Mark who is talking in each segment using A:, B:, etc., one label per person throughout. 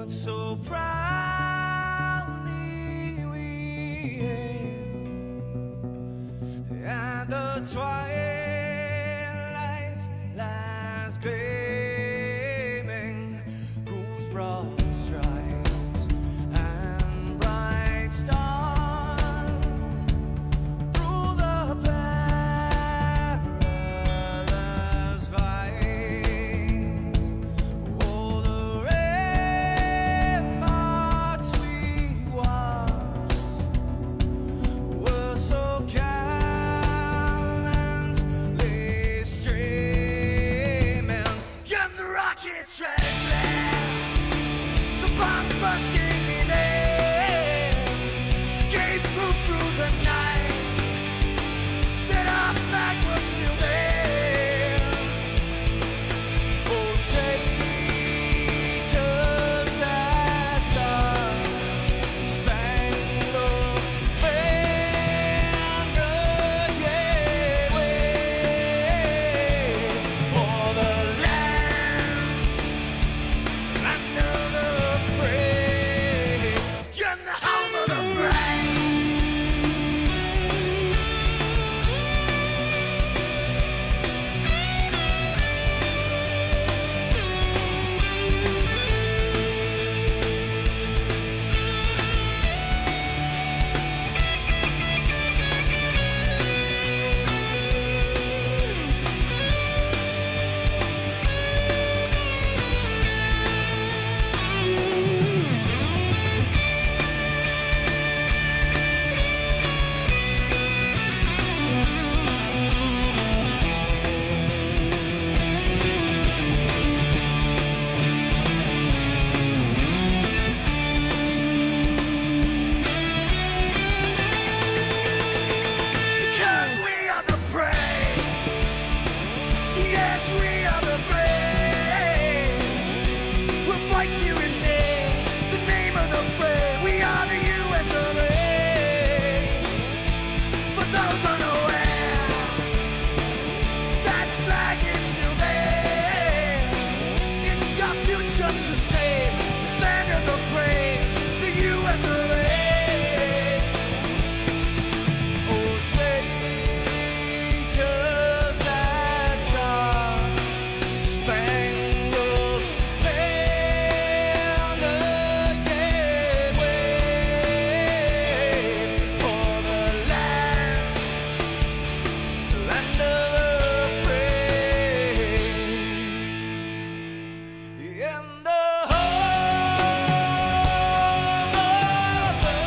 A: so proudly we hail, and the twilight's last gleaming, whose broad stripes and bright stars through the perilous fights, oh, the ramparts we watched were so gallantly streaming, and the rockets reckless, the bombs bursting in air, gave proof through the night that our flag was still there. Oh, say, does that star-spangled banner yet wave for the land under the fray, and the home of the brave? Because we are the brave. Yes, we are the brave. We'll fight you in the name of the brave. We are the US of A. For those unaware, that flag is still there. It's our future to save. This land of the brave, the US of A. Oh, say, does that star-spangled banner yet wave for the land under the fray, and the home of the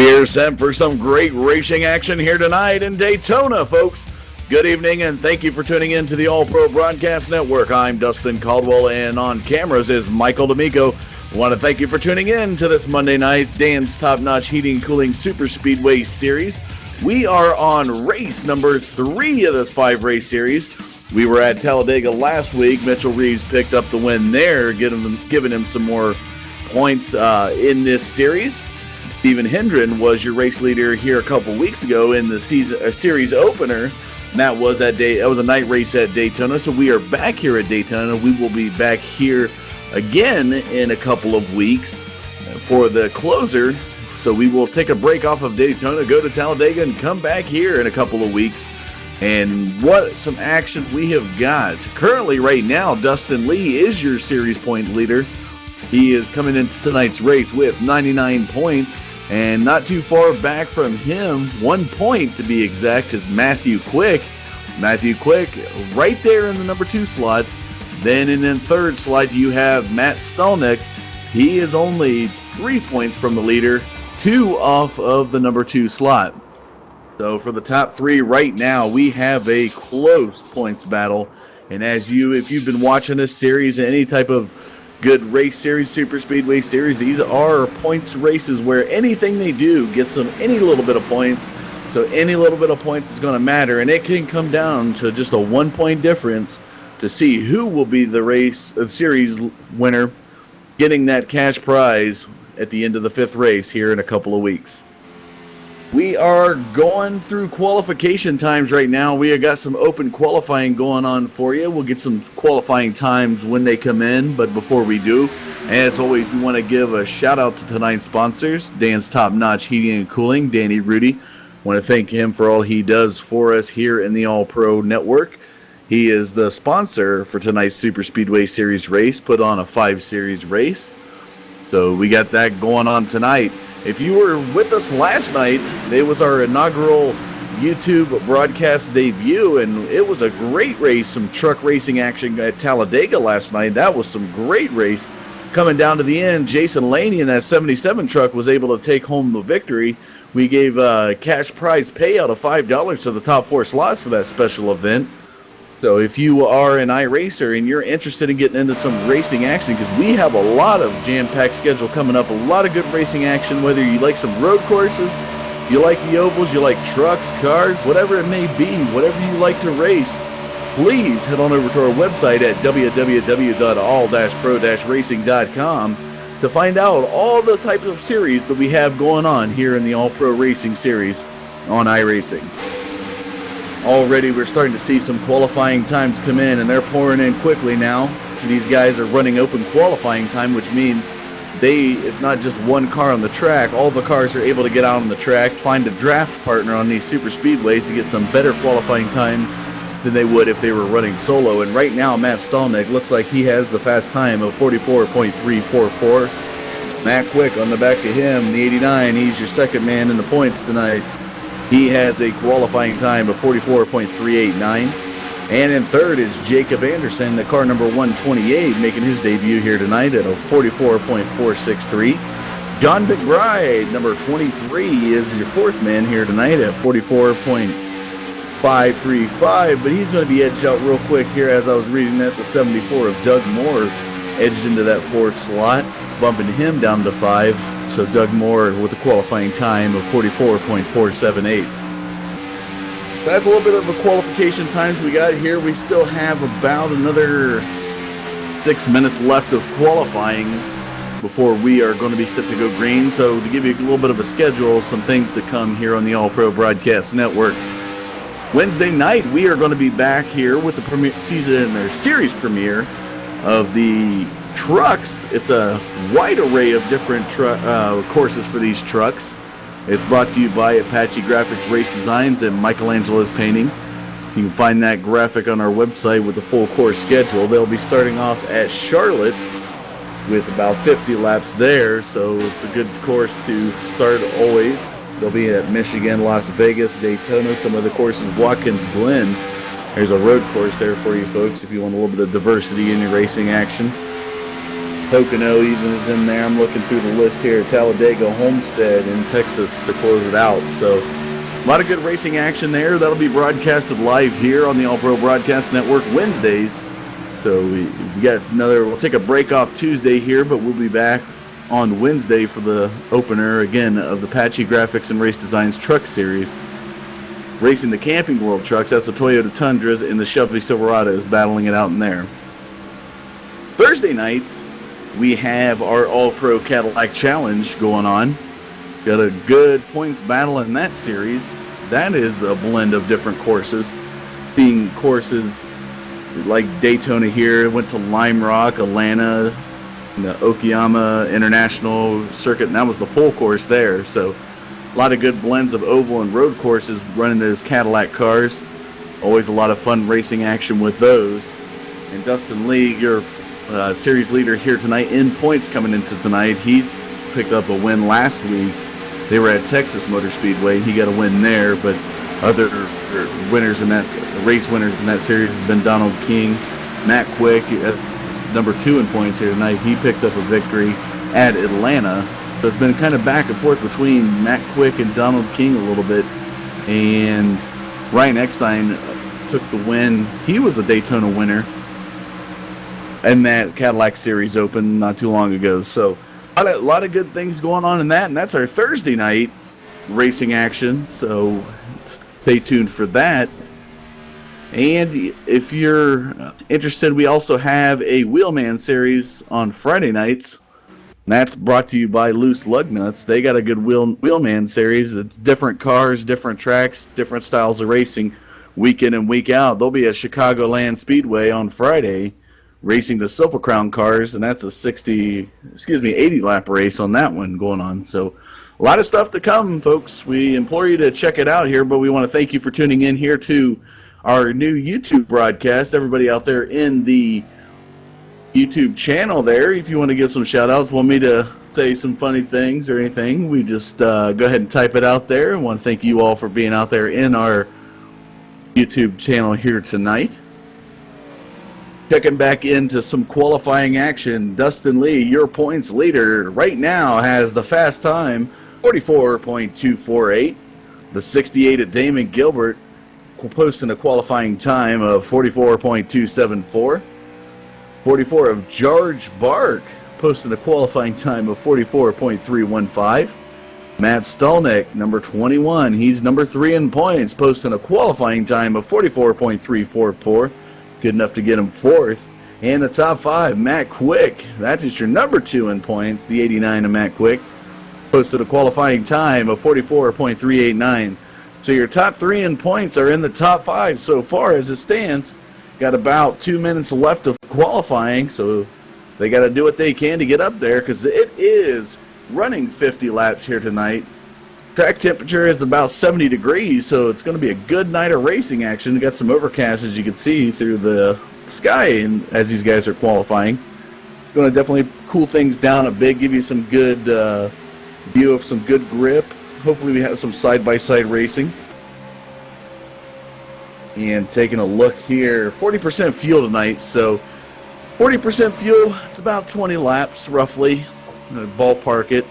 B: We're set for some great racing action here tonight in Daytona, folks. Good evening, and thank you for tuning in to the All-Pro Broadcast Network. I'm Dustin Caldwell, and on cameras is Michael D'Amico. I want to thank you for tuning in to this Monday night Dan's Top-Notch Heating and Cooling Super Speedway Series. We are on race number 3 of this 5-race series. We were at Talladega last week. Mitchell Reeves picked up the win there, giving him some more points in this series. Steven Hendren was your race leader here a couple weeks ago in the series opener. And that was a night race at Daytona. So we are back here at Daytona. We will be back here again in a couple of weeks for the closer. So we will take a break off of Daytona, go to Talladega, and come back here in a couple of weeks. And what some action we have got. Currently, right now, Dustin Lee is your series point leader. He is coming into tonight's race with 99 points. And not too far back from him, 1 point to be exact, is Matthew Quick. Matthew Quick right there in the number 2 slot. Then in the third slot, you have Matt Stalnick. He is only 3 points from the leader, 2 off of the number 2 slot. So for the top 3 right now, we have a close points battle. And if you've been watching this series, any type of good race series, super speedway series, these are points races where anything they do gets them any little bit of points. So any little bit of points is going to matter, and it can come down to just a 1 point difference to see who will be the series winner, getting that cash prize at the end of the 5th race here in a couple of weeks. We are going through qualification times right now. We have got some open qualifying going on for you. We'll get some qualifying times when they come in, but before we do, as always, we want to give a shout out to tonight's sponsors, Dan's Top Notch Heating and Cooling, Danny Rudy. Want to thank him for all he does for us here in the All Pro Network. He is the sponsor for tonight's Super Speedway Series race, put on a 5 series race. So we got that going on tonight. If you were with us last night, it was our inaugural YouTube broadcast debut, and it was a great race, some truck racing action at Talladega last night. That was some great race. Coming down to the end, Jason Laney in that 77 truck was able to take home the victory. We gave a cash prize payout of $5 to the top 4 slots for that special event. So if you are an iRacer and you're interested in getting into some racing action, because we have a lot of jam-packed schedule coming up, a lot of good racing action, whether you like some road courses, you like the ovals, you like trucks, cars, whatever it may be, whatever you like to race, please head on over to our website at www.all-pro-racing.com to find out all the types of series that we have going on here in the All-Pro Racing Series on iRacing. Already we're starting to see some qualifying times come in, and they're pouring in quickly now. These guys are running open qualifying time, which means it's not just one car on the track. All the cars are able to get out on the track, find a draft partner on these super speedways to get some better qualifying times than they would if they were running solo. And right now, Matt Stalnick looks like he has the fast time of 44.344. Matt Quick on the back of him, the 89, he's your second man in the points tonight. He has a qualifying time of 44.389. And in third is Jacob Anderson, the car number 128, making his debut here tonight at a 44.463. John McBride, number 23, is your fourth man here tonight at 44.535. But he's going to be edged out real quick here as I was reading that. The 74 of Doug Moore edged into that 4th slot, bumping him down to 5. So Doug Moore with a qualifying time of 44.478. That's a little bit of the qualification times we got here. We still have about another 6 minutes left of qualifying before we are going to be set to go green. So to give you a little bit of a schedule, some things to come here on the All Pro Broadcast Network. Wednesday night, we are going to be back here with the series premiere of the trucks. It's a wide array of different courses for these trucks. It's brought to you by Apache Graphics Race Designs and Michelangelo's Painting. You can find that graphic on our website with the full course schedule. They'll be starting off at Charlotte with about 50 laps there, so it's a good course to start always. They'll be at Michigan, Las Vegas, Daytona, some of the courses, Watkins Glen. There's a road course there for you folks if you want a little bit of diversity in your racing action. Pocono even is in there. I'm looking through the list here. Talladega, Homestead in Texas to close it out. So a lot of good racing action there. That'll be broadcasted live here on the All Pro Broadcast Network Wednesdays. So we got another, we'll take a break off Tuesday here, but we'll be back on Wednesday for the opener again of the Apache Graphics and Race Designs Truck Series. Racing the Camping World trucks, that's the Toyota Tundras and the Chevy Silverados battling it out in there. Thursday nights, we have our All-Pro Cadillac Challenge going on. Got a good points battle in that series. That is a blend of different courses. Being courses like Daytona here, went to Lime Rock, Atlanta, the Okayama International Circuit, and that was the full course there. So a lot of good blends of oval and road courses running those Cadillac cars. Always a lot of fun racing action with those. And Dustin Lee, your series leader here tonight in points coming into tonight, he's picked up a win last week. They were at Texas Motor Speedway. He got a win there, but other winners in that race winners in that series has been Donald King, Matt Quick, number 2 in points here tonight. He picked up a victory at Atlanta. So it's been kind of back and forth between Matt Quick and Donald King a little bit. And Ryan Eckstein took the win. He was a Daytona winner and that Cadillac Series opened not too long ago. So a lot of good things going on in that, and that's our Thursday night racing action. So stay tuned for that. And if you're interested, we also have a Wheelman series on Friday nights. That's brought to you by Loose Lug Nuts. They got a good Wheelman series. It's different cars, different tracks, different styles of racing, week in and week out. They'll be at Chicagoland Speedway on Friday, racing the Silver Crown cars, and that's a 80 lap race on that one going on. So a lot of stuff to come, folks. We implore you to check it out here, but we want to thank you for tuning in here to our new YouTube broadcast. Everybody out there in the YouTube channel there, if you want to give some shout outs, want me to say some funny things or anything, we just go ahead and type it out there. I want to thank you all for being out there in our YouTube channel here tonight. Checking back into some qualifying action, Dustin Lee, your points leader, right now has the fast time, 44.248. The 68 at Damon Gilbert posting a qualifying time of 44.274. 44 of George Bark posting a qualifying time of 44.315. Matt Stolnick, number 21, he's number 3 in points, posting a qualifying time of 44.344. Good enough to get him 4th. And the top 5, Matt Quick, that is your number 2 in points, the 89 of Matt Quick, posted a qualifying time of 44.389. So your top 3 in points are in the top 5 so far as it stands. Got about 2 minutes left of qualifying, so they got to do what they can to get up there because it is running 50 laps here tonight. Track temperature is about 70 degrees, so it's going to be a good night of racing action. Got some overcast, as you can see, through the sky and as these guys are qualifying. Going to definitely cool things down a bit, give you some good view of some good grip. Hopefully we have some side-by-side racing. And taking a look here, 40% fuel tonight, so 40% fuel, it's about 20 laps roughly, ballpark it,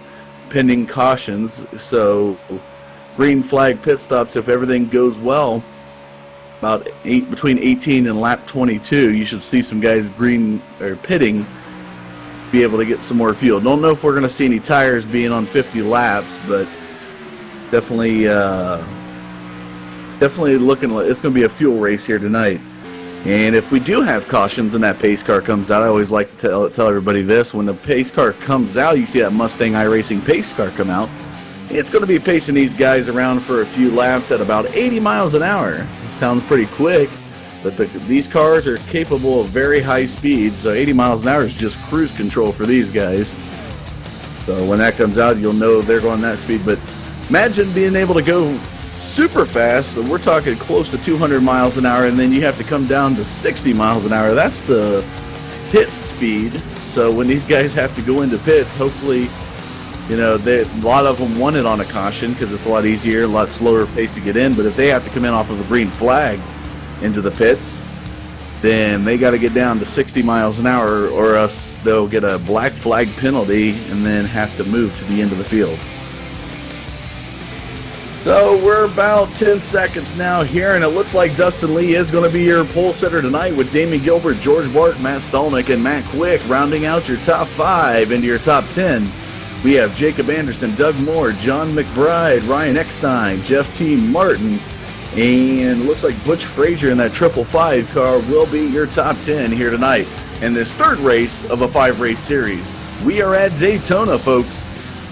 B: pending cautions. So green flag pit stops, if everything goes well, about between 18 and lap 22, you should see some guys green or pitting, be able to get some more fuel. Don't know if we're going to see any tires being on 50 laps, but definitely looking like it's going to be a fuel race here tonight. And if we do have cautions and that pace car comes out, I always like to tell everybody this. When the pace car comes out, you see that Mustang iRacing pace car come out. It's going to be pacing these guys around for a few laps at about 80 miles an hour. Sounds pretty quick, but these cars are capable of very high speeds, so 80 miles an hour is just cruise control for these guys. So when that comes out, you'll know they're going that speed. But imagine being able to go super fast. So we're talking close to 200 miles an hour, and then you have to come down to 60 miles an hour. That's the pit speed. So when these guys have to go into pits, hopefully, you know, a lot of them want it on a caution because it's a lot easier, a lot slower pace to get in. But if they have to come in off of a green flag into the pits, then they got to get down to 60 miles an hour, or else they'll get a black flag penalty and then have to move to the end of the field. So we're about 10 seconds now here, and it looks like Dustin Lee is going to be your pole sitter tonight, with Damon Gilbert, George Bart, Matt Stolnick, and Matt Quick rounding out your top 5 into your top 10. We have Jacob Anderson, Doug Moore, John McBride, Ryan Eckstein, Jeff T. Martin, and it looks like Butch Frazier in that 555 car will be your top 10 here tonight in this third race of a 5-race series. We are at Daytona, folks.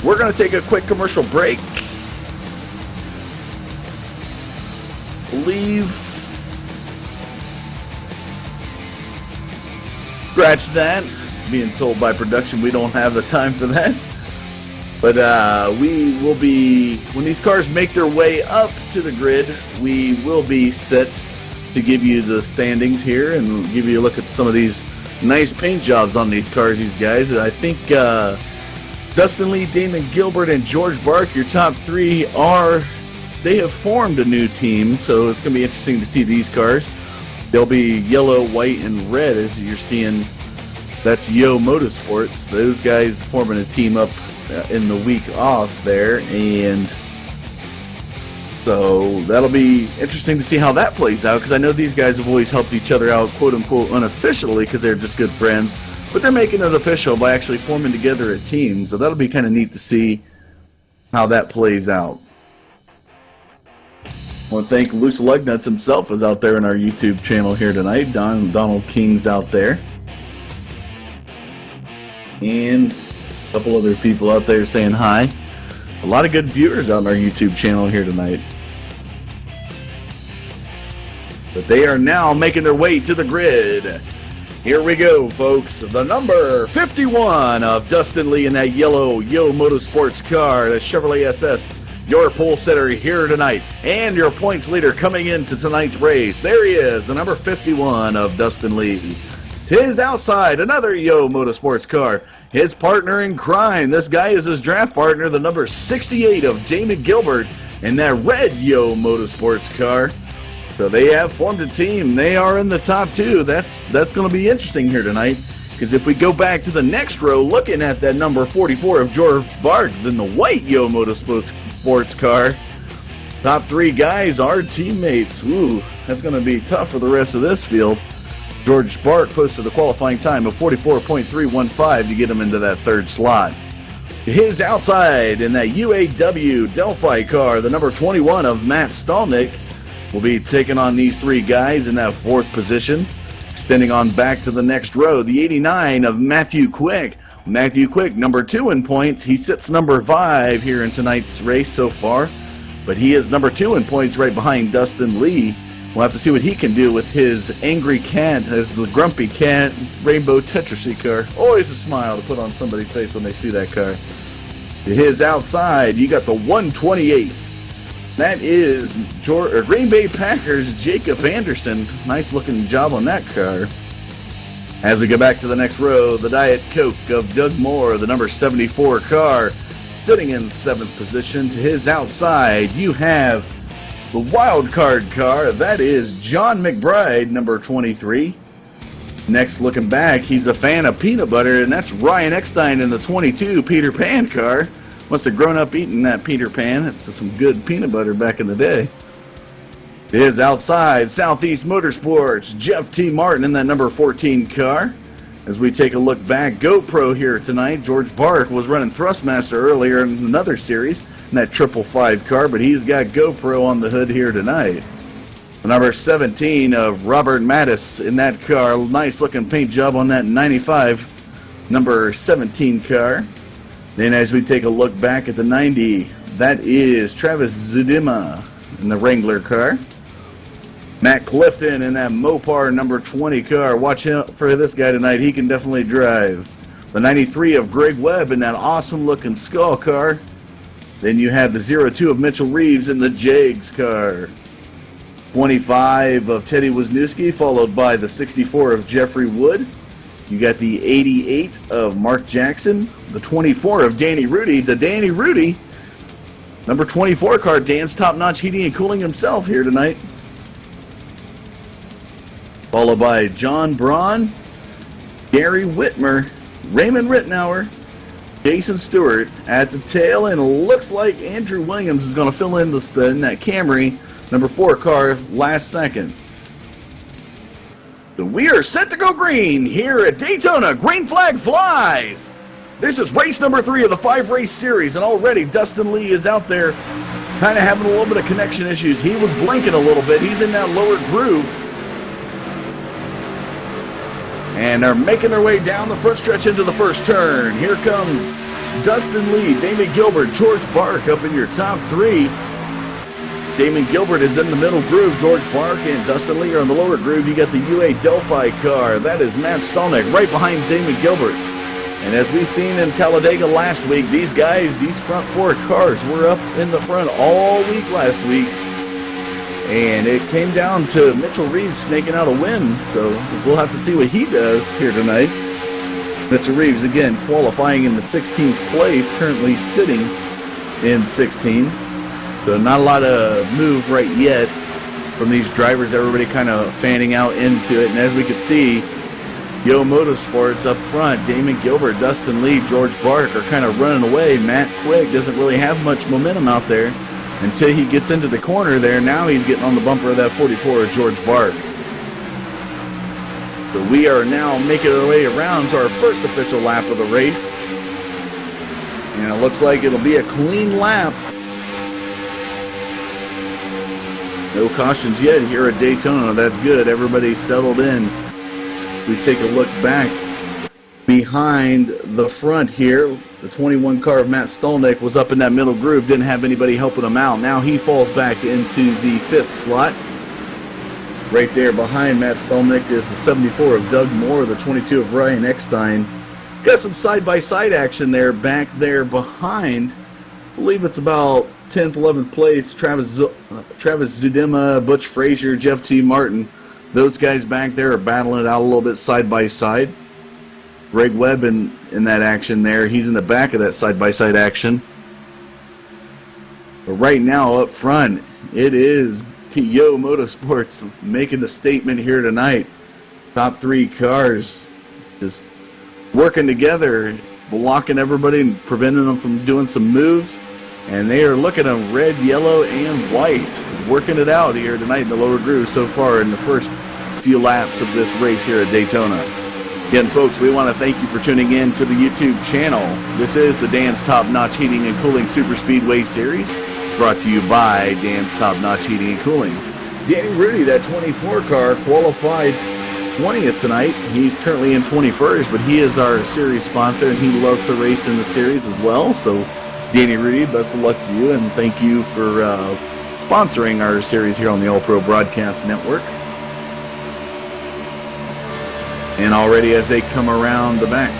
B: We're going to take a quick commercial break. Scratch that. Being told by production we don't have the time for that. But we will be, when these cars make their way up to the grid, we will be set to give you the standings here and give you a look at some of these nice paint jobs on these cars, these guys. I think Dustin Lee, Damon Gilbert, and George Bark, your top 3 they have formed a new team, so it's going to be interesting to see these cars. They'll be yellow, white, and red, as you're seeing. That's Yo Motorsports. Those guys forming a team up in the week off there, and so that'll be interesting to see how that plays out, because I know these guys have always helped each other out, quote-unquote, unofficially, because they're just good friends, but they're making it official by actually forming together a team, so that'll be kind of neat to see how that plays out. I want to thank Loose Lugnuts himself is out there in our YouTube channel here tonight. Donald King's out there. And a couple other people out there saying hi. A lot of good viewers on our YouTube channel here tonight. But they are now making their way to the grid. Here we go, folks. The number 51 of Dustin Lee in that yellow Yo Motorsports car, the Chevrolet SS. Your pole sitter here tonight, and your points leader coming into tonight's race. There he is, the number 51 of Dustin Lee. To his outside, another Yo Motorsports car. His partner in crime, this guy is his draft partner, the number 68 of Damon Gilbert in that red Yo Motorsports car. So they have formed a team. They are in the top 2. That's going to be interesting here tonight, because if we go back to the next row, looking at that number 44 of George Bart, then the white Yo Motorsports car. Top 3 guys are teammates. Ooh, that's going to be tough for the rest of this field. George Bart posted a qualifying time of 44.315 to get him into that third slot. His outside in that UAW Delphi car, the number 21 of Matt Stolnick, will be taking on these 3 guys in that 4th position. Extending on back to the next row, the 89 of Matthew Quick. Matthew Quick, number 2 in points. He sits number 5 here in tonight's race so far, but he is number 2 in points right behind Dustin Lee. We'll have to see what he can do with his angry cat, as the grumpy cat, rainbow Tetris car. Always a smile to put on somebody's face when they see that car. To his outside, you got the 128. That is Green Bay Packers' Jacob Anderson. Nice looking job on that car. As we go back to the next row, the Diet Coke of Doug Moore, the number 74 car, sitting in 7th position. To his outside, you have the wild card car. That is John McBride, number 23. Next, looking back, he's a fan of peanut butter, and that's Ryan Eckstein in the 22 Peter Pan car. Must have grown up eating that Peter Pan. It's some good peanut butter back in the day. Is outside Southeast Motorsports, Jeff T. Martin in that number 14 car. As we take a look back, GoPro here tonight. George Bark was running Thrustmaster earlier in another series in that 555 car, but he's got GoPro on the hood here tonight. The number 17 of Robert Mattis in that car. Nice looking paint job on that 95 number 17 car. Then as we take a look back at the 90, that is Travis Zudima in the Wrangler car. Matt Clifton in that Mopar number 20 car. Watch out for this guy tonight. He can definitely drive. The 93 of Greg Webb in that awesome looking Skull car. Then you have the 02 of Mitchell Reeves in the Jags car. 25 of Teddy Wisniewski, followed by the 64 of Jeffrey Wood. You got the 88 of Mark Jackson. The 24 of Danny Rudy. The Danny Rudy number 24 car. Dan's Top Notch Heating and Cooling himself here tonight. followed by John Braun, Gary Whitmer, Raymond Rittenauer, Jason Stewart at the tail, and it looks like Andrew Williams is going to fill in in that Camry, number 4 car, last second. So we are set to go green here at Daytona. Green flag flies. This is race number 3 of the 5-race series, and already Dustin Lee is out there kind of having a little bit of connection issues. He was blinking a little bit. He's in that lower groove. And they're making their way down the front stretch into the first turn. Here comes Dustin Lee, Damon Gilbert, George Bark up in your top 3. Damon Gilbert is in the middle groove. George Bark and Dustin Lee are in the lower groove. You got the UA Delphi car. That is Matt Stolnick right behind Damon Gilbert. And as we've seen in Talladega last week, these guys, these front 4 cars were up in the front all week last week. And it came down to Mitchell Reeves snaking out a win, so we'll have to see what he does here tonight. Mitchell Reeves, again, qualifying in the 16th place, currently sitting in 16. So not a lot of move right yet from these drivers, everybody kind of fanning out into it. And as we can see, Yo Motorsports up front, Damon Gilbert, Dustin Lee, George Bark are kind of running away. Matt Quick doesn't really have much momentum out there until he gets into the corner there. Now he's getting on the bumper of that 44 of George Bark. So we are now making our way around to our first official lap of the race. And it looks like it'll be a clean lap. No cautions yet here at Daytona. That's good. Everybody's settled in. We take a look back behind the front here. The 21 car of Matt Stolnick was up in that middle groove, didn't have anybody helping him out. Now he falls back into the 5th slot. Right there behind Matt Stolnick is the 74 of Doug Moore, the 22 of Ryan Eckstein. Got some side-by-side action there, back there behind. I believe it's about 10th, 11th place. Travis Zudema, Butch Frazier, Jeff T. Martin. Those guys back there are battling it out a little bit side-by-side. Greg Webb in that action there. He's in the back of that side-by-side action. But right now up front, it is Yo Motorsports making the statement here tonight. Top 3 cars just working together, blocking everybody and preventing them from doing some moves. And they are looking at red, yellow, and white, working it out here tonight in the lower groove so far in the first few laps of this race here at Daytona. Again, folks, we want to thank you for tuning in to the YouTube channel. This is the Dan's Top Notch Heating and Cooling Super Speedway Series, brought to you by Dan's Top Notch Heating and Cooling. Danny Rudy, that 24 car, qualified 20th tonight. He's currently in 21st, but he is our series sponsor, and he loves to race in the series as well. So, Danny Rudy, best of luck to you, and thank you for sponsoring our series here on the All Pro Broadcast Network. And already as they come around the back,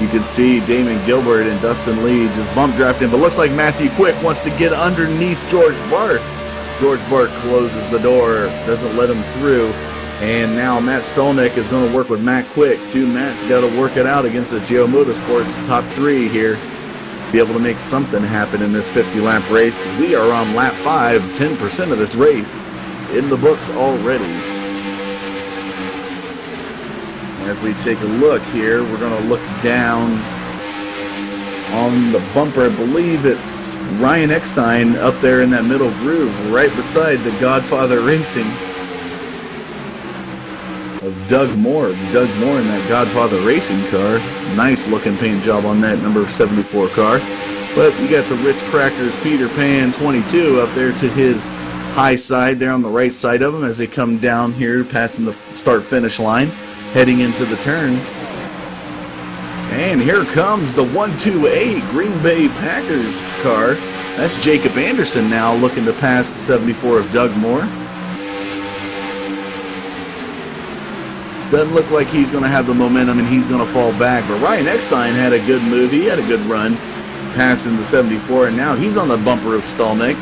B: you can see Damon Gilbert and Dustin Lee just bump drafting, but looks like Matthew Quick wants to get underneath George Bark. George Bark closes the door, doesn't let him through, and now Matt Stolnick is going to work with Matt Quick. Two Matt's got to work it out against this Yo Motorsports top 3 here, be able to make something happen in this 50-lap race. We are on lap 5, 10% of this race in the books already. As we take a look here, we're going to look down on the bumper. I believe it's Ryan Eckstein up there in that middle groove, right beside the Godfather Racing of Doug Moore. Doug Moore in that Godfather Racing car. Nice looking paint job on that number 74 car. But we got the Ritz Crackers Peter Pan 22 up there to his high side there on the right side of him as they come down here passing the start-finish line, heading into the turn. And here comes the 128 Green Bay Packers car. That's Jacob Anderson now looking to pass the 74 of Doug Moore. Doesn't look like he's going to have the momentum and he's going to fall back. But Ryan Eckstein had a good move. He had a good run passing the 74, and now he's on the bumper of Stolnick.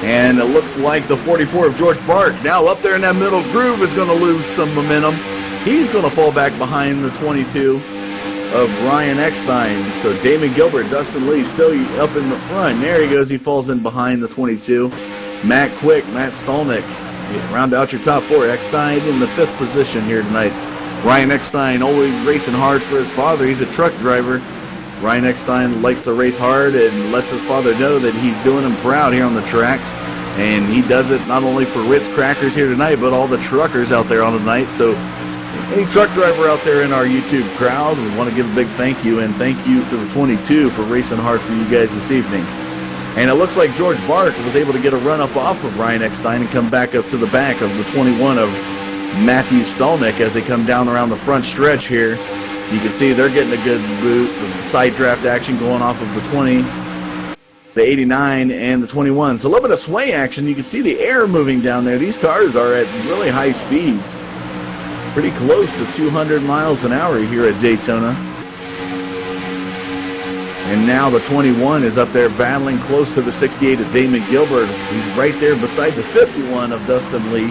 B: And it looks like the 44 of George Bark, now up there in that middle groove, is going to lose some momentum. He's going to fall back behind the 22 of Ryan Eckstein. So Damon Gilbert, Dustin Lee still up in the front. There he goes. He falls in behind the 22. Matt Quick, Matt Stolnick round out your top 4. Eckstein in the 5th position here tonight. Ryan Eckstein always racing hard for his father. He's a truck driver. Ryan Eckstein likes to race hard and lets his father know that he's doing him proud here on the tracks. And he does it not only for Ritz Crackers here tonight, but all the truckers out there on the night. So any truck driver out there in our YouTube crowd, we want to give a big thank you, and thank you to the 22 for racing hard for you guys this evening. And it looks like George Bark was able to get a run up off of Ryan Eckstein and come back up to the back of the 21 of Matthew Stolnick as they come down around the front stretch here. You can see they're getting a good boot. The side draft action going off of the 20, the 89, and the 21. So a little bit of sway action. You can see the air moving down there. These cars are at really high speeds. Pretty close to 200 miles an hour here at Daytona. And now the 21 is up there battling close to the 68 of Damon Gilbert. He's right there beside the 51 of Dustin Lee.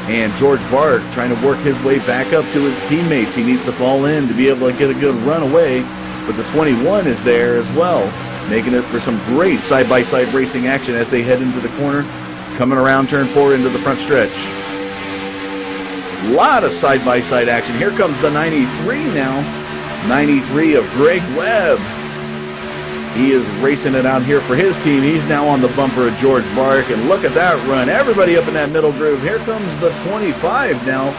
B: And George Bark trying to work his way back up to his teammates. He needs to fall in to be able to get a good run away. But the 21 is there as well, making it for some great side-by-side racing action as they head into the corner, coming around turn 4 into the front stretch. A lot of side-by-side action. Here comes the 93 now. 93 of Greg Webb. He is racing it out here for his team. He's now on the bumper of George Bark, and look at that run. Everybody up in that middle groove. Here comes the 25 now.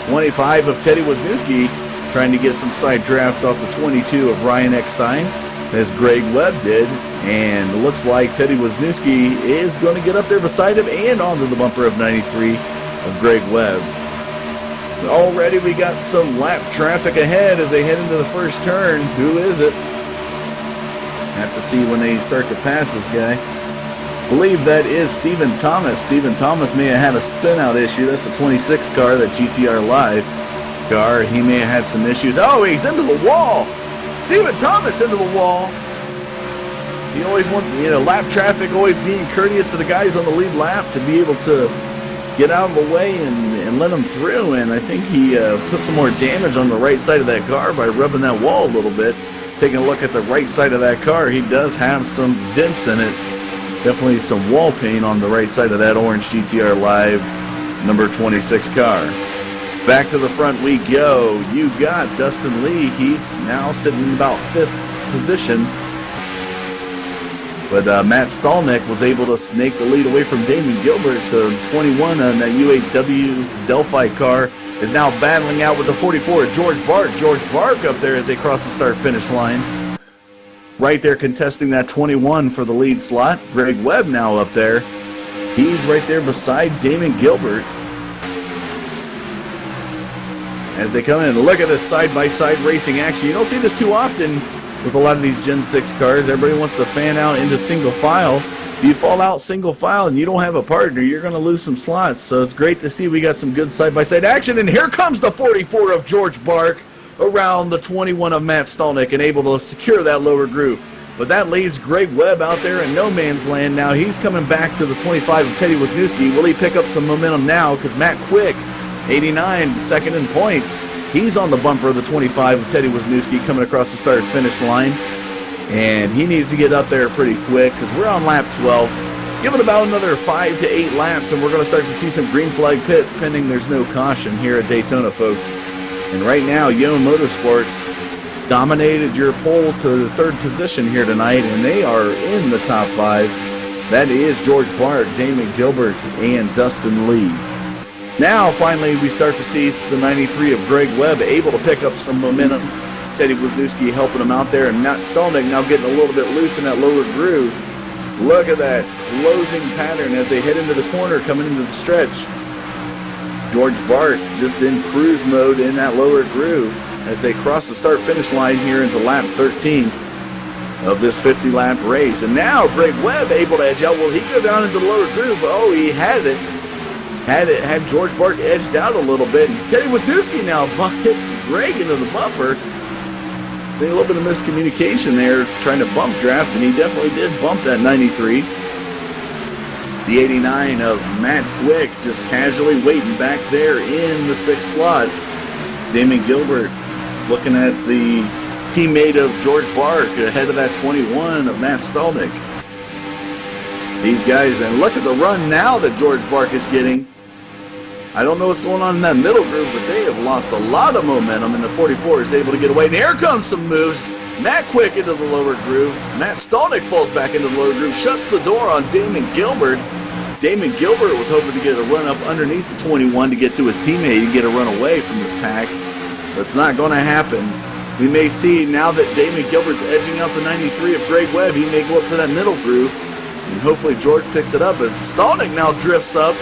B: 25 of Teddy Wisniewski trying to get some side draft off the 22 of Ryan Eckstein, as Greg Webb did. And it looks like Teddy Wisniewski is going to get up there beside him and onto the bumper of 93 of Greg Webb. Already we got some lap traffic ahead as they head into the first turn. Who is it? Have to see when they start to pass this guy. I believe that is Stephen Thomas. Stephen Thomas may have had a spin-out issue. That's the 26 car, that GTR Live car. He may have had some issues. Oh, he's into the wall. Stephen Thomas into the wall. He always wants, lap traffic, always being courteous to the guys on the lead lap to be able to get out of the way and let them through. And I think he put some more damage on the right side of that car by rubbing that wall a little bit. Taking a look at the right side of that car, he does have some dents in it. Definitely some wall paint on the right side of that orange GTR Live number 26 car. Back to the front we go. You got Dustin Lee. He's now sitting in about 5th position. But Matt Stolnick was able to snake the lead away from Damon Gilbert. So 21 on that UAW Delphi car is now battling out with the 44, George Bark. George Bark up there as they cross the start-finish line. Right there contesting that 21 for the lead slot. Greg Webb now up there. He's right there beside Damon Gilbert. As they come in, look at this side-by-side racing action. You don't see this too often with a lot of these Gen 6 cars. Everybody wants to fan out into single file. If you fall out single file and you don't have a partner, you're going to lose some slots. So it's great to see we got some good side-by-side action. And here comes the 44 of George Bark around the 21 of Matt Stolnick and able to secure that lower groove. But that leaves Greg Webb out there in no man's land now. He's coming back to the 25 of Teddy Wisniewski. Will he pick up some momentum now? Because Matt Quick, 89, second in points. He's on the bumper of the 25 of Teddy Wisniewski coming across the start-finish line. And he needs to get up there pretty quick because we're on lap 12. Give it about another 5 to 8 laps and we're going to start to see some green flag pits pending there's no caution here at Daytona, folks. And right now, Yo Motorsports dominated your pole to the 3rd position here tonight, and they are in the top 5. That is George Bark, Damon Gilbert, and Dustin Lee. Now, finally, we start to see the 93 of Greg Webb able to pick up some momentum. Teddy Wisniewski helping him out there, and Matt Stolnick now getting a little bit loose in that lower groove. Look at that closing pattern as they head into the corner coming into the stretch. George Bark just in cruise mode in that lower groove as they cross the start-finish line here into lap 13 of this 50-lap race. And now Greg Webb able to edge out. Will he go down into the lower groove? Oh, he had it. Had George Bark edged out a little bit. And Teddy Wisniewski now hits Greg into the bumper. A little bit of miscommunication there, trying to bump draft, and he definitely did bump that 93. The 89 of Matt Quick just casually waiting back there in the 6th slot. Damon Gilbert looking at the teammate of George Bark ahead of that 21 of Matt Stolnick. These guys, and look at the run now that George Bark is getting. I don't know what's going on in that middle groove, but they have lost a lot of momentum, and the 44 is able to get away. And here comes some moves. Matt Quick into the lower groove. Matt Stolnick falls back into the lower groove, shuts the door on Damon Gilbert. Damon Gilbert was hoping to get a run up underneath the 21 to get to his teammate and get a run away from this pack. But it's not going to happen. We may see now that Damon Gilbert's edging out the 93 of Greg Webb, he may go up to that middle groove, and hopefully George picks it up. But Stolnick now drifts up.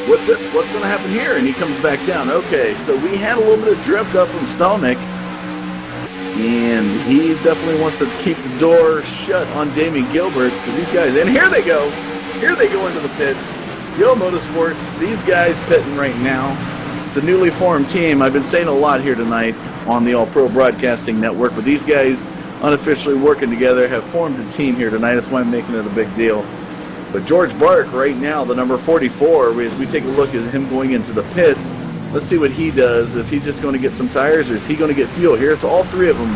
B: What's this? What's going to happen here? And he comes back down. Okay, so we had a little bit of drift up from Stolnick, and he definitely wants to keep the door shut on Damon Gilbert because these guys, and here they go. Here they go into the pits. Yo Motorsports, these guys pitting right now. It's a newly formed team. I've been saying a lot here tonight on the All Pro Broadcasting Network, but these guys unofficially working together have formed a team here tonight. That's why I'm making it a big deal. But George Bark right now, the number 44, as we take a look at him going into the pits, let's see what he does. If he's just going to get some tires or is he going to get fuel? Here it's all three of them,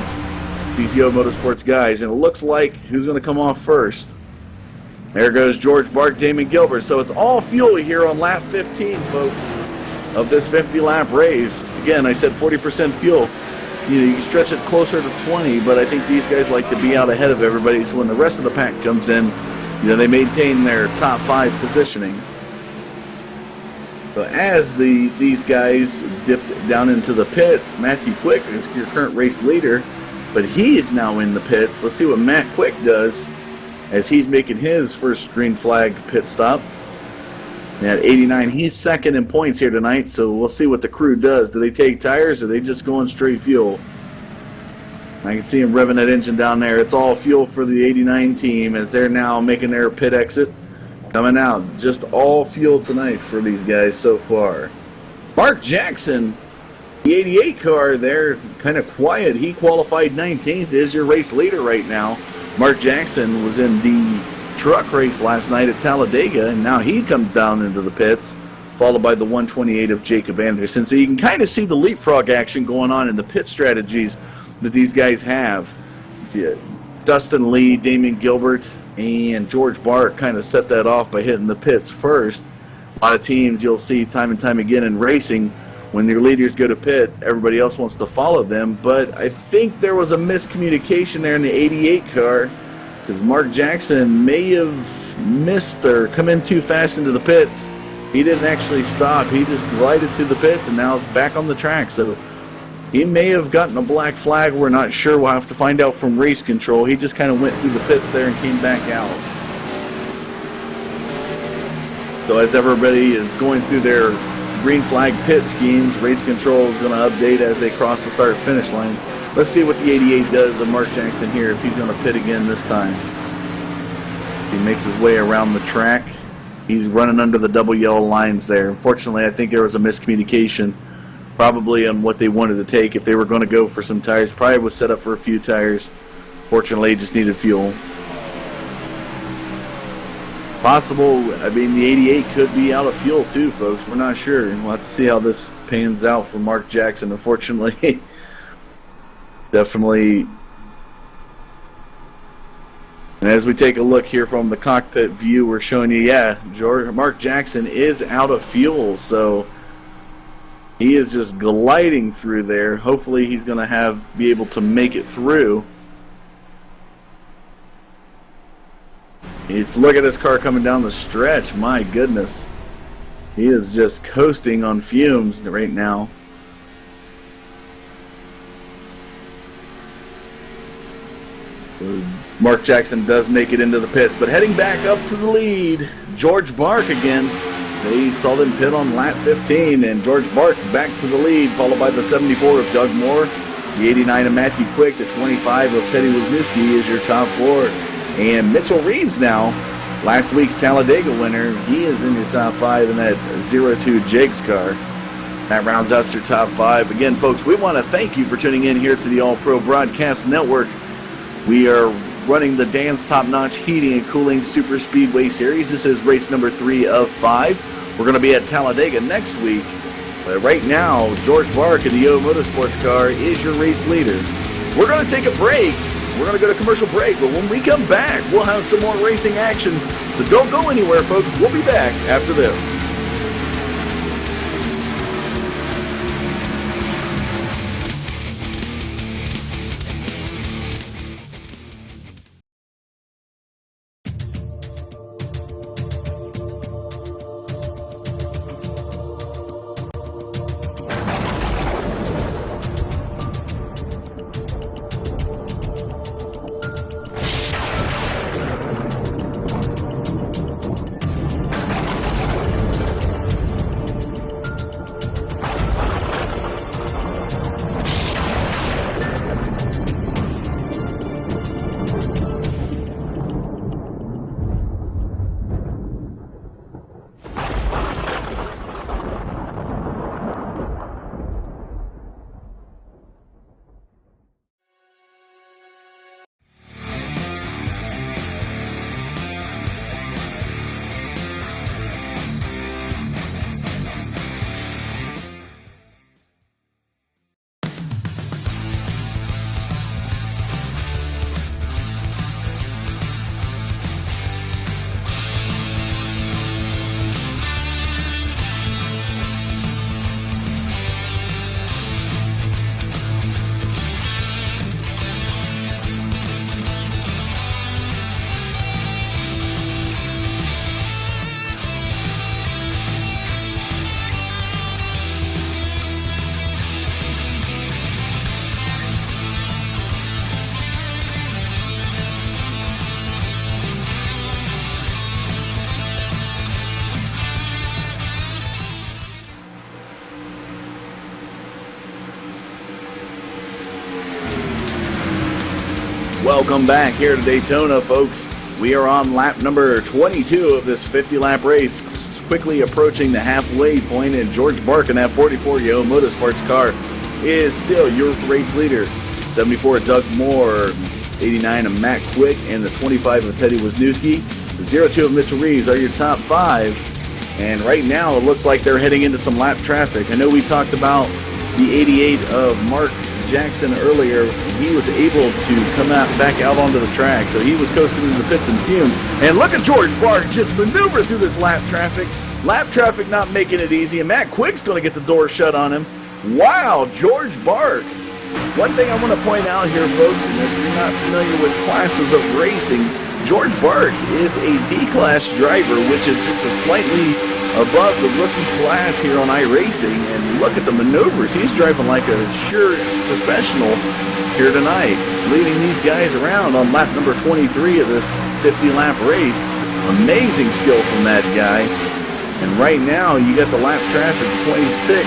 B: these Yo Motorsports guys, and it looks like who's going to come off first. There goes George Bark, Damon Gilbert. So it's all fuel here on lap 15, folks, of this 50-lap race. Again, I said 40% fuel. You can stretch it closer to 20, but I think these guys like to be out ahead of everybody, so when the rest of the pack comes in, they maintain their top 5 positioning. So as these guys dipped down into the pits, Matthew Quick is your current race leader, but he is now in the pits. Let's see what Matt Quick does as he's making his first green flag pit stop. And at 89, he's second in points here tonight, so we'll see what the crew does. Do they take tires or are they just going straight fuel? I can see him revving that engine down there. It's all fuel for the 89 team as they're now making their pit exit. Coming out, just all fuel tonight for these guys so far. Mark Jackson, the 88 car there, kind of quiet. He qualified 19th, is your race leader right now. Mark Jackson was in the truck race last night at Talladega, and now he comes down into the pits, followed by the 128 of Jacob Anderson. So you can kind of see the leapfrog action going on in the pit strategies that these guys have. Yeah, Dustin Lee, Damon Gilbert, and George Bark kind of set that off by hitting the pits first. A lot of teams you'll see time and time again in racing, when their leaders go to pit, everybody else wants to follow them. But I think there was a miscommunication there in the 88 car, because Mark Jackson may have missed or come in too fast into the pits. He didn't actually stop. He just glided through the pits and now is back on the track. So he may have gotten a black flag. We're not sure. We'll have to find out from race control. He just kind of went through the pits there and came back out. So as everybody is going through their green flag pit schemes, race control is going to update as they cross the start-finish line. Let's see what the 88 does of Mark Jackson here, if he's going to pit again this time. He makes his way around the track. He's running under the double yellow lines there. Unfortunately, I think there was a miscommunication, probably on what they wanted to take. If they were going to go for some tires, probably was set up for a few tires. Fortunately, he just needed fuel. Possible, I mean, the 88 could be out of fuel too, folks. We're not sure. We'll have to see how this pans out for Mark Jackson. Unfortunately, definitely. And as we take a look here from the cockpit view, we're showing you, yeah, Mark Jackson is out of fuel, so he is just gliding through there. Hopefully he's going to be able to make it through. Look at this car coming down the stretch. My goodness. He is just coasting on fumes right now. Mark Jackson does make it into the pits, but heading back up to the lead, George Bark again. They saw them pit on lap 15, and George Bark back to the lead, followed by the 74 of Doug Moore, the 89 of Matthew Quick, the 25 of Teddy Wisniewski is your top 4. And Mitchell Reeves now, last week's Talladega winner, he is in your top 5 in that 02 Jakes car. That rounds out your top 5. Again, folks, we want to thank you for tuning in here to the All Pro Broadcast Network. We are running the Dan's Top Notch Heating and Cooling Super Speedway Series. This is race number 3 of 5. We're going to be at Talladega next week. But right now, George Bark in the Yo Motorsports car is your race leader. We're going to take a break. We're going to go to commercial break, but when we come back, we'll have some more racing action So don't go anywhere, folks. We'll be back after this. Welcome back here to Daytona, folks. We are on lap number 22 of this 50-lap race, quickly approaching the halfway point, and George Bark in that 44 Yo Motorsports car is still your race leader. 74 Doug Moore, 89 of Matt Quick, and the 25 of Teddy Wisniewski. The 02 of Mitchell Reeves are your top five, and right now it looks like they're heading into some lap traffic. I know we talked about the 88 of Mark Jackson earlier. He was able to come back out onto the track, so he was coasting into the pits and fumes. And look at George Bark just maneuver through this lap traffic. Lap traffic not making it easy, and Matt Quick's going to get the door shut on him. Wow, George Bark. One thing I want to point out here, folks, and if you're not familiar with classes of racing, George Bark is a D-class driver, which is just a slightly above the rookie class here on iRacing. And look at the maneuvers. He's driving like a sure professional here tonight, leading these guys around on lap number 23 of this 50-lap race. Amazing skill from that guy. And right now, you got the lap traffic 26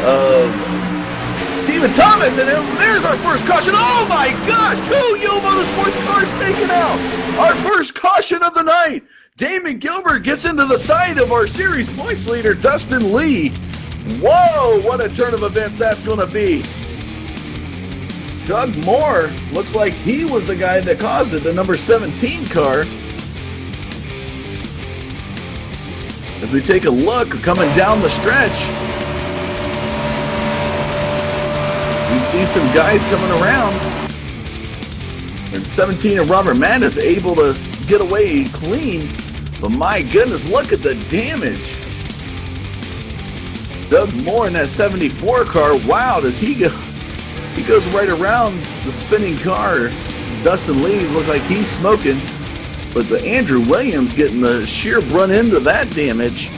B: of Steven Thomas, and there's our first caution. Oh my gosh, 2 Yo Motorsports cars taken out. Our first caution of the night. Damon Gilbert gets into the side of our series points leader, Dustin Lee. Whoa, what a turn of events that's going to be. Doug Moore looks like he was the guy that caused it, the number 17 car. As we take a look, coming down the stretch, we see some guys coming around. And 17 of Robert Madness able to get away clean. But my goodness, look at the damage. Doug Moore in that 74 car. Wow, does he go? He goes right around the spinning car. Dustin Lees looks like he's smoking. But the Andrew Williams getting the sheer brunt end of that damage.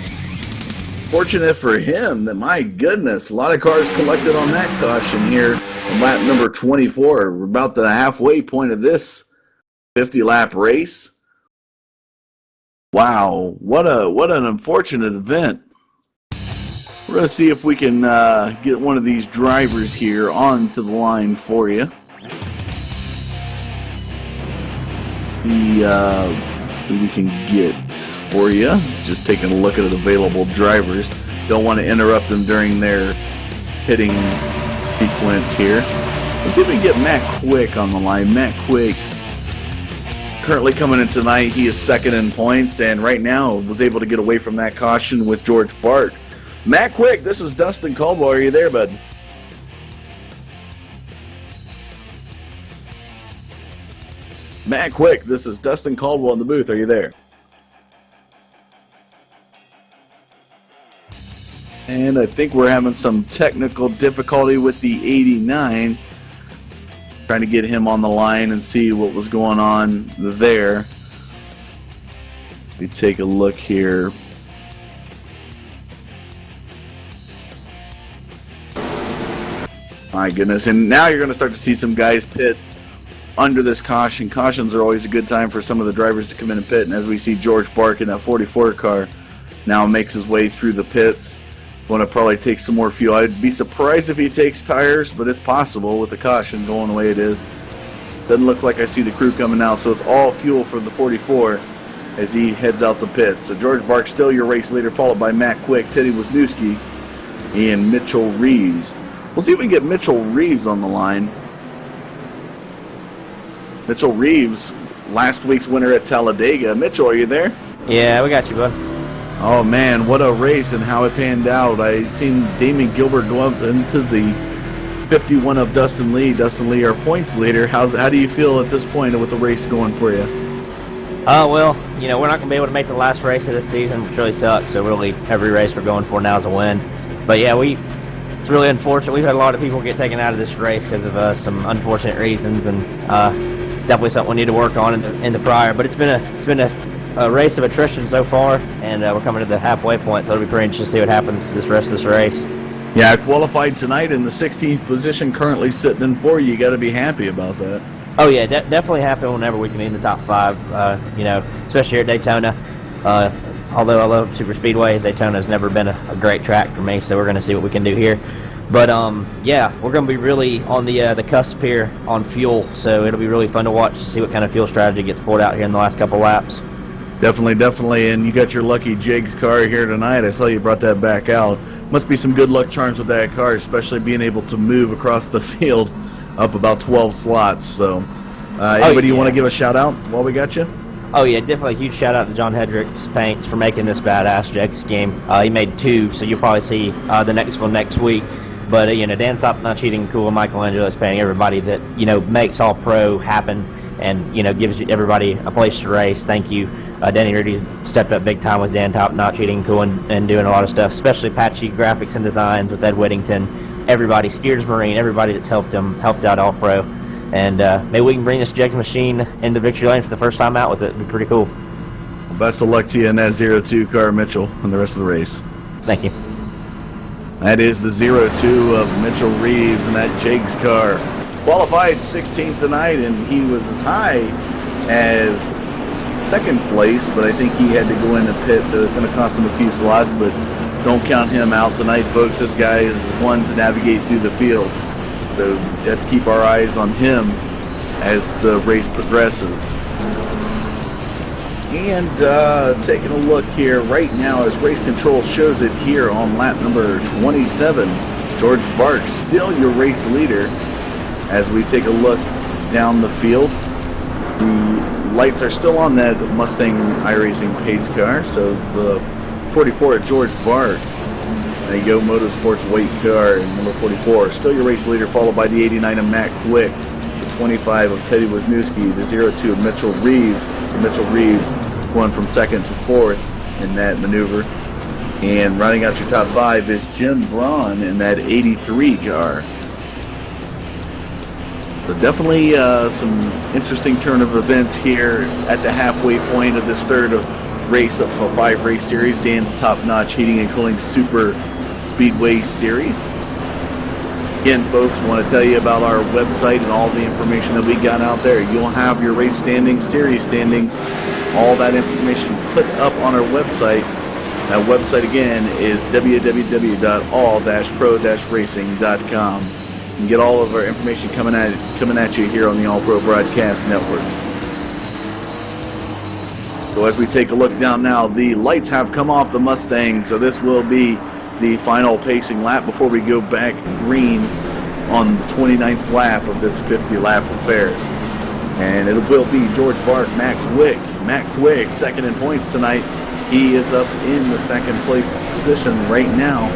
B: Fortunate for him that, my goodness, a lot of cars collected on that caution here on lap number 24. We're about the halfway point of this 50-lap race. Wow, what an unfortunate event. We're going to see if we can get one of these drivers here onto the line for you. Who we can get for you. Just taking a look at the available drivers. Don't want to interrupt them during their hitting sequence here. Let's see if we can get Matt Quick on the line. Matt Quick currently coming in tonight. He is second in points, and right now was able to get away from that caution with George Bark. Matt Quick, this is Dustin Caldwell. Are you there, bud? Matt Quick, this is Dustin Caldwell in the booth. Are you there? And I think we're having some technical difficulty with the 89. Trying to get him on the line and see what was going on there. Let me take a look here. My goodness. And now you're going to start to see some guys pit under this caution. Cautions are always a good time for some of the drivers to come in and pit. And as we see George Bark in that 44 car now makes his way through the pits. Want to probably take some more fuel. I'd be surprised if he takes tires, but it's possible with the caution going the way it is. Doesn't look like I see the crew coming out, so it's all fuel for the 44 as he heads out the pit. So George Bark still your race leader, followed by Matt Quick, Teddy Wisniewski, and Mitchell Reeves. We'll see if we can get Mitchell Reeves on the line. Mitchell Reeves, last week's winner at Talladega. Mitchell, are you there?
C: Yeah, we got you, bud.
B: Oh man, what a race and how it panned out. I seen Damon Gilbert go up into the 51 of Dustin Lee. Dustin Lee, our points leader. How do you feel at this point with the race going for you?
C: Well, you know, we're not going to be able to make the last race of this season, which really sucks. So really, every race we're going for now is a win. But yeah, it's really unfortunate. We've had a lot of people get taken out of this race because of some unfortunate reasons, and definitely something we need to work on in the prior. But it's been a race of attrition so far, and we're coming to the halfway point, so it'll be pretty interesting to see what happens this rest of this race.
B: Yeah, I qualified tonight in the 16th position, currently sitting in 4. You got to be happy about that.
C: Oh yeah, definitely happy whenever we can be in the top 5. You know, especially here at Daytona. Although I love super speedways, Daytona has never been a great track for me, so we're going to see what we can do here. But yeah, we're going to be really on the cusp here on fuel, so it'll be really fun to watch to see what kind of fuel strategy gets pulled out here in the last couple laps.
B: Definitely, and you got your lucky Jigs car here tonight. I saw you brought that back out. Must be some good luck charms with that car, especially being able to move across the field up about 12 slots. So, anybody you want to give a shout out while we got you?
C: Oh yeah, definitely a huge shout out to John Hedrick's Paints for making this badass Jigs game. He made 2, so you'll probably see the next one next week. But you know, Dan Top Not Cheating Cool and Michelangelo's painting everybody that makes All Pro happen, and gives everybody a place to race. Thank you. Danny Rudy's stepped up big time with Dan Top Not Cheating Cool and doing a lot of stuff, especially Patchy Graphics and Designs with Ed Whittington. Everybody, Skiers Marine, everybody that's helped out All Pro. And maybe we can bring this Jigs machine into victory lane for the first time out with it. It'd be pretty cool.
B: Well, best of luck to you in that 02 car, Mitchell, and the rest of the race.
C: Thank you.
B: That is the 02 of Mitchell Reeves in that Jigs car. Qualified 16th tonight, and he was as high as second place, but I think he had to go in the pit, so it's going to cost him a few slots, but don't count him out tonight, folks. This guy is one to navigate through the field. So we have to keep our eyes on him as the race progresses. And taking a look here right now as race control shows it here on lap number 27. George Bark still your race leader as we take a look down the field. The lights are still on that Mustang iRacing pace car, so the 44 at George Bark. There you go, Motorsports white car, number 44. Still your race leader, followed by the 89 of Matt Quick, the 25 of Teddy Wisniewski, the 02 of Mitchell Reeves. So Mitchell Reeves going from second to fourth in that maneuver. And rounding out your top 5 is Jim Braun in that 83 car. So definitely some interesting turn of events here at the halfway point of this third race of a 5-race series, Dan's top-notch heating and cooling super Speedway series. Again, folks, want to tell you about our website and all the information that we got out there. You'll have your race standings, series standings, all that information put up on our website. That website again is www.all-pro-racing.com. You can get all of our information coming at you here on the All Pro Broadcast Network. So as we take a look down now, the lights have come off the Mustang, so this will be the final pacing lap before we go back green on the 29th lap of this 50-lap affair. And it will be George Bark, Matt Quick. Matt Quick, second in points tonight. He is up in the second place position right now.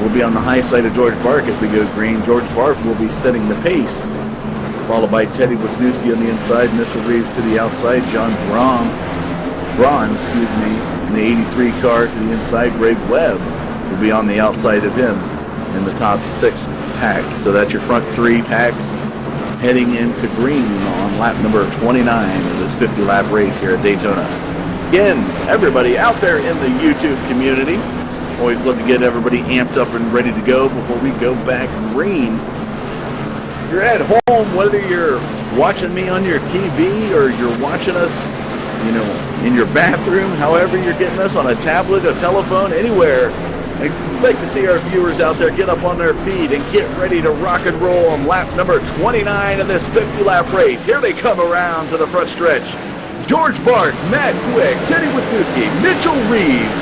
B: We'll be on the high side of George Bark as we go green. George Bark will be setting the pace followed by Teddy Wisniewski on the inside, Mitchell Reeves to the outside, John Braun, in the 83 car to the inside. Greg Webb will be on the outside of him in the top 6 pack. So that's your front 3 packs heading into green on lap number 29 of this 50-lap race here at Daytona. Again, everybody out there in the YouTube community, always love to get everybody amped up and ready to go before we go back green. You're at home, whether you're watching me on your TV or you're watching us, in your bathroom, however you're getting us on a tablet, a telephone, anywhere. I'd like to see our viewers out there get up on their feet and get ready to rock and roll on lap number 29 of this 50-lap race. Here they come around to the front stretch. George Bart, Matt Quick, Teddy Wisniewski, Mitchell Reeves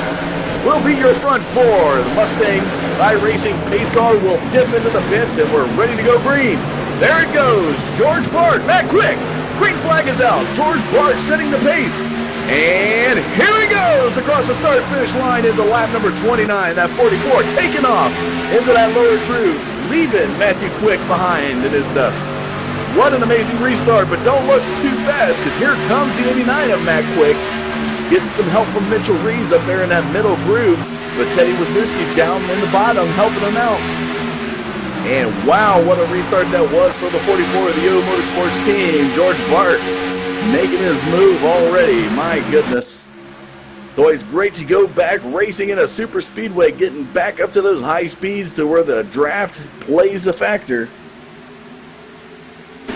B: will be your front 4. The Mustang iRacing pace car will dip into the pits, and we're ready to go green. There it goes. George Bart, Matt Quick. Green flag is out. George Bart setting the pace. And here he goes across the start-finish line into lap number 29. That 44 taking off into that lower groove, leaving Matthew Quick behind in his dust. What an amazing restart, but don't look too fast, because here comes the 89 of Matt Quick, getting some help from Mitchell Reeves up there in that middle groove, but Teddy Wisniewski's down in the bottom helping him out. And wow, what a restart that was for the 44 of the O Motorsports team. George Bart making his move already. My goodness. It's always great to go back racing in a super speedway, getting back up to those high speeds to where the draft plays a factor.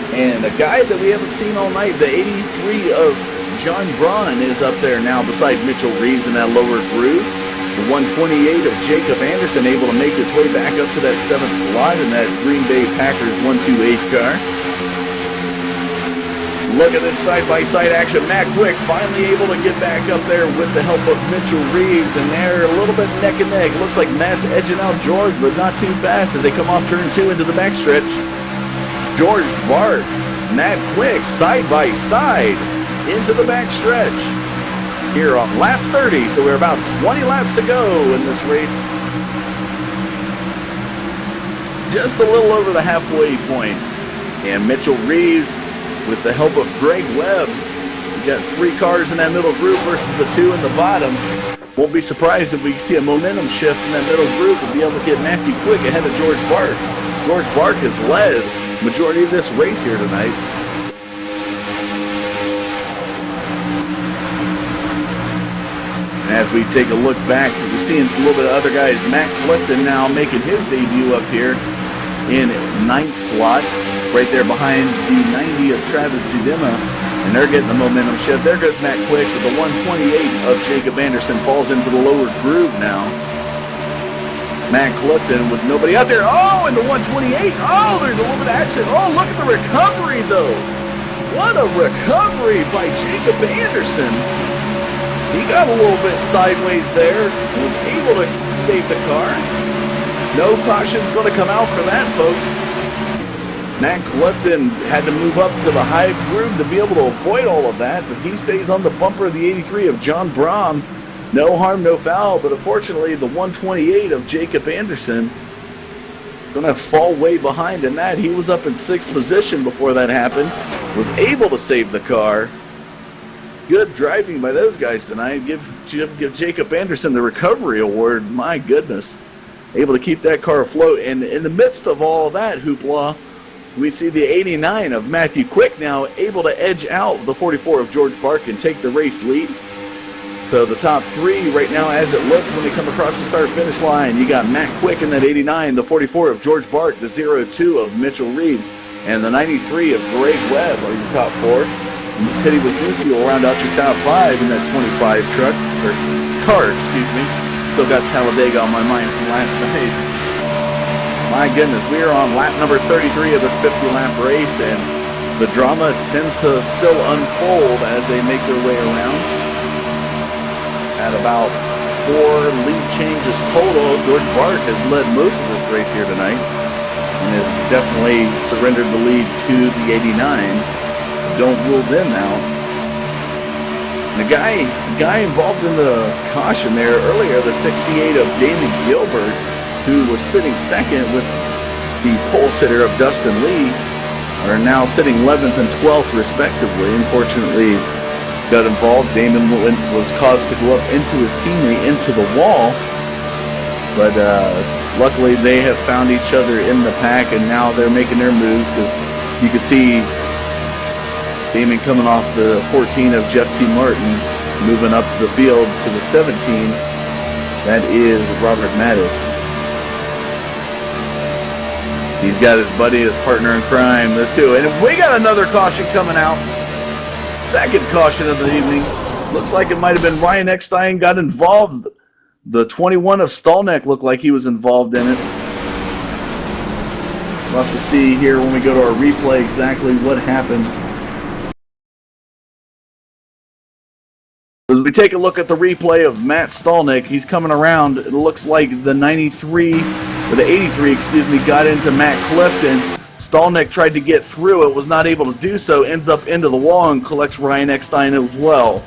B: And a guy that we haven't seen all night, the 83 of John Braun, is up there now beside Mitchell Reeves in that lower groove. The 128 of Jacob Anderson able to make his way back up to that 7th slot in that Green Bay Packers 128 car. Look at this side-by-side action. Matt Quick finally able to get back up there with the help of Mitchell Reeves, and they're a little bit neck and neck. Looks like Matt's edging out George, but not too fast as they come off turn 2 into the backstretch. George Bart, Matt Quick side-by-side into the backstretch here on lap 30, so we're about 20 laps to go in this race. Just a little over the halfway point, and Mitchell Reeves with the help of Greg Webb. We got 3 cars in that middle group versus the 2 in the bottom. Won't be surprised if we see a momentum shift in that middle group and be able to get Matthew Quick ahead of George Bart. George Bart has led the majority of this race here tonight. And as we take a look back, we're seeing a little bit of other guys. Matt Clifton now making his debut up here in 9th slot, right there behind the 90 of Travis Zudema, and they're getting the momentum shift. There goes Matt Quick with the 128 of Jacob Anderson, falls into the lower groove now. Matt Clifton with nobody out there. Oh, and the 128. Oh, there's a little bit of action. Oh, look at the recovery, though. What a recovery by Jacob Anderson. He got a little bit sideways there, was able to save the car. No caution's going to come out for that, folks. Matt Clifton had to move up to the high groove to be able to avoid all of that, but he stays on the bumper of the 83 of John Braun. No harm, no foul, but unfortunately the 128 of Jacob Anderson going to fall way behind in that. He was up in 6th position before that happened, was able to save the car. Good driving by those guys tonight. Give Jacob Anderson the recovery award. My goodness. Able to keep that car afloat. And in the midst of all that hoopla, we see the 89 of Matthew Quick now able to edge out the 44 of George Bart and take the race lead. So the top 3 right now as it looks when they come across the start-finish line, you got Matt Quick in that 89, the 44 of George Bart, the 02 of Mitchell Reeves, and the 93 of Greg Webb are your top 4. Teddy Wisniewski will round out your top 5 in that 25 truck, or car, excuse me. Still got Talladega on my mind from last night. My goodness, we are on lap number 33 of this 50-lap race, and the drama tends to still unfold as they make their way around. At about 4 lead changes total, George Bart has led most of this race here tonight, and has definitely surrendered the lead to the 89. Don't rule them out. The guy involved in the caution there earlier, the 68 of Damon Gilbert, who was sitting second with the pole sitter of Dustin Lee, are now sitting 11th and 12th respectively. Unfortunately, got involved. Damon was caused to go up into his teammate, into the wall. But luckily they have found each other in the pack, and now they're making their moves, because you can see Damon coming off the 14 of Jeff T. Martin, moving up the field to the 17. That is Robert Mattis. He's got his buddy, his partner in crime, those two. And we got another caution coming out. Second caution of the evening. Looks like it might have been Ryan Eckstein got involved. The 21 of Stallneck looked like he was involved in it. We'll have to see here when we go to our replay exactly what happened. As we take a look at the replay of Matt Stallneck, he's coming around. It looks like the 93, or the 83, excuse me, got into Matt Clifton. Stallneck tried to get through it, was not able to do so, ends up into the wall and collects Ryan Eckstein as well.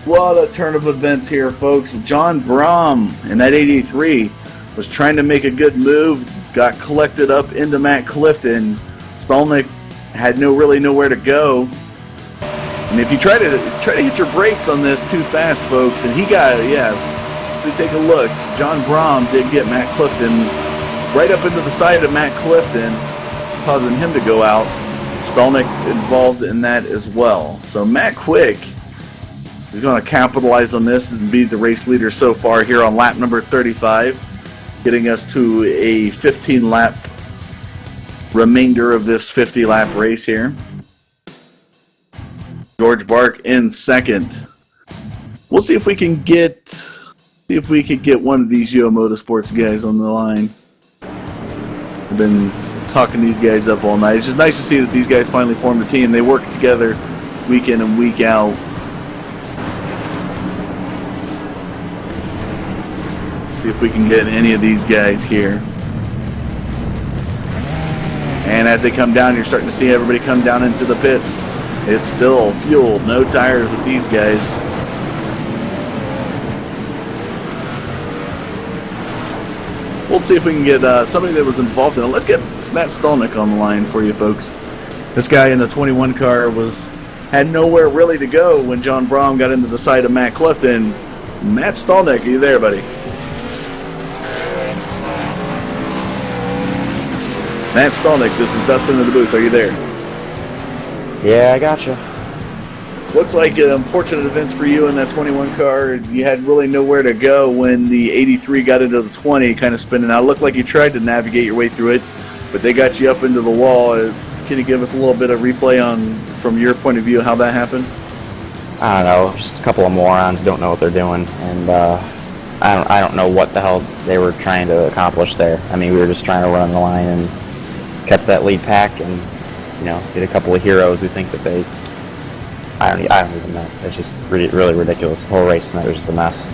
B: What a turn of events here, folks. John Brom in that 83 was trying to make a good move, got collected up into Matt Clifton. Stallneck had really nowhere to go. And if you try to hit your brakes on this too fast, folks, and he got, yes, if you take a look, John Brom did get Matt Clifton right up into the side of Matt Clifton, causing him to go out. Stallneck involved in that as well. So Matt Quick is going to capitalize on this and be the race leader so far here on lap number 35, getting us to a 15-lap remainder of this 50-lap race here. George Bark in second. We'll see if we can get one of these Yo Motorsports guys on the line. I've been talking these guys up all night. It's just nice to see that these guys finally formed a team. They work together week in and week out. See if we can get any of these guys here. And as they come down, you're starting to see everybody come down into the pits. It's still fueled, no tires with these guys. We'll see if we can get somebody that was involved in it. Let's get Matt Stallneck on the line for you folks. This guy in the 21 car had nowhere really to go when John Brom got into the side of Matt Clifton. Matt Stallneck, are you there, buddy? Matt Stallneck, this is Dustin in the booth. Are you there?
D: Yeah, I gotcha.
B: Looks like unfortunate events for you in that 21 car. You had really nowhere to go when the 83 got into the 20, kind of spinning out. It looked like you tried to navigate your way through it, but they got you up into the wall. Can you give us a little bit of replay from your point of view, how that happened?
D: I don't know. Just a couple of morons don't know what they're doing, and I don't know what the hell they were trying to accomplish there. I mean, we were just trying to run the line and catch that lead pack, and get a couple of heroes who think that they. I don't even know. It's just really ridiculous. The whole race tonight was just a mess.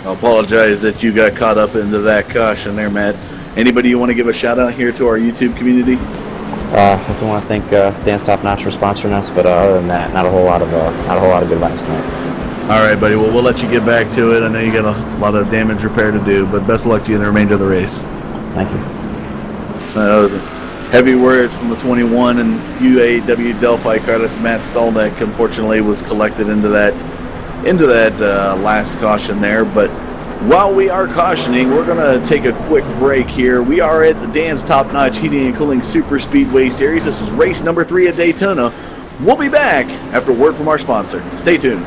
B: I apologize that you got caught up into that caution there, Matt. Anybody you want to give a shout out here to our YouTube community?
D: Definitely want to thank Dan's Top Notch for sponsoring us, but other than that, not a whole lot of good vibes tonight.
B: All right, buddy. Well, we'll let you get back to it. I know you got a lot of damage repair to do, but best of luck to you in the remainder of the race.
D: Thank you.
B: Heavy words from the 21 and UAW Delphi car. That's Matt Stallneck. Unfortunately, was collected into that last caution there. But while we are cautioning, we're going to take a quick break here. We are at the Dan's Top Notch Heating and Cooling Super Speedway Series. This is race number 3 at Daytona. We'll be back after a word from our sponsor. Stay tuned.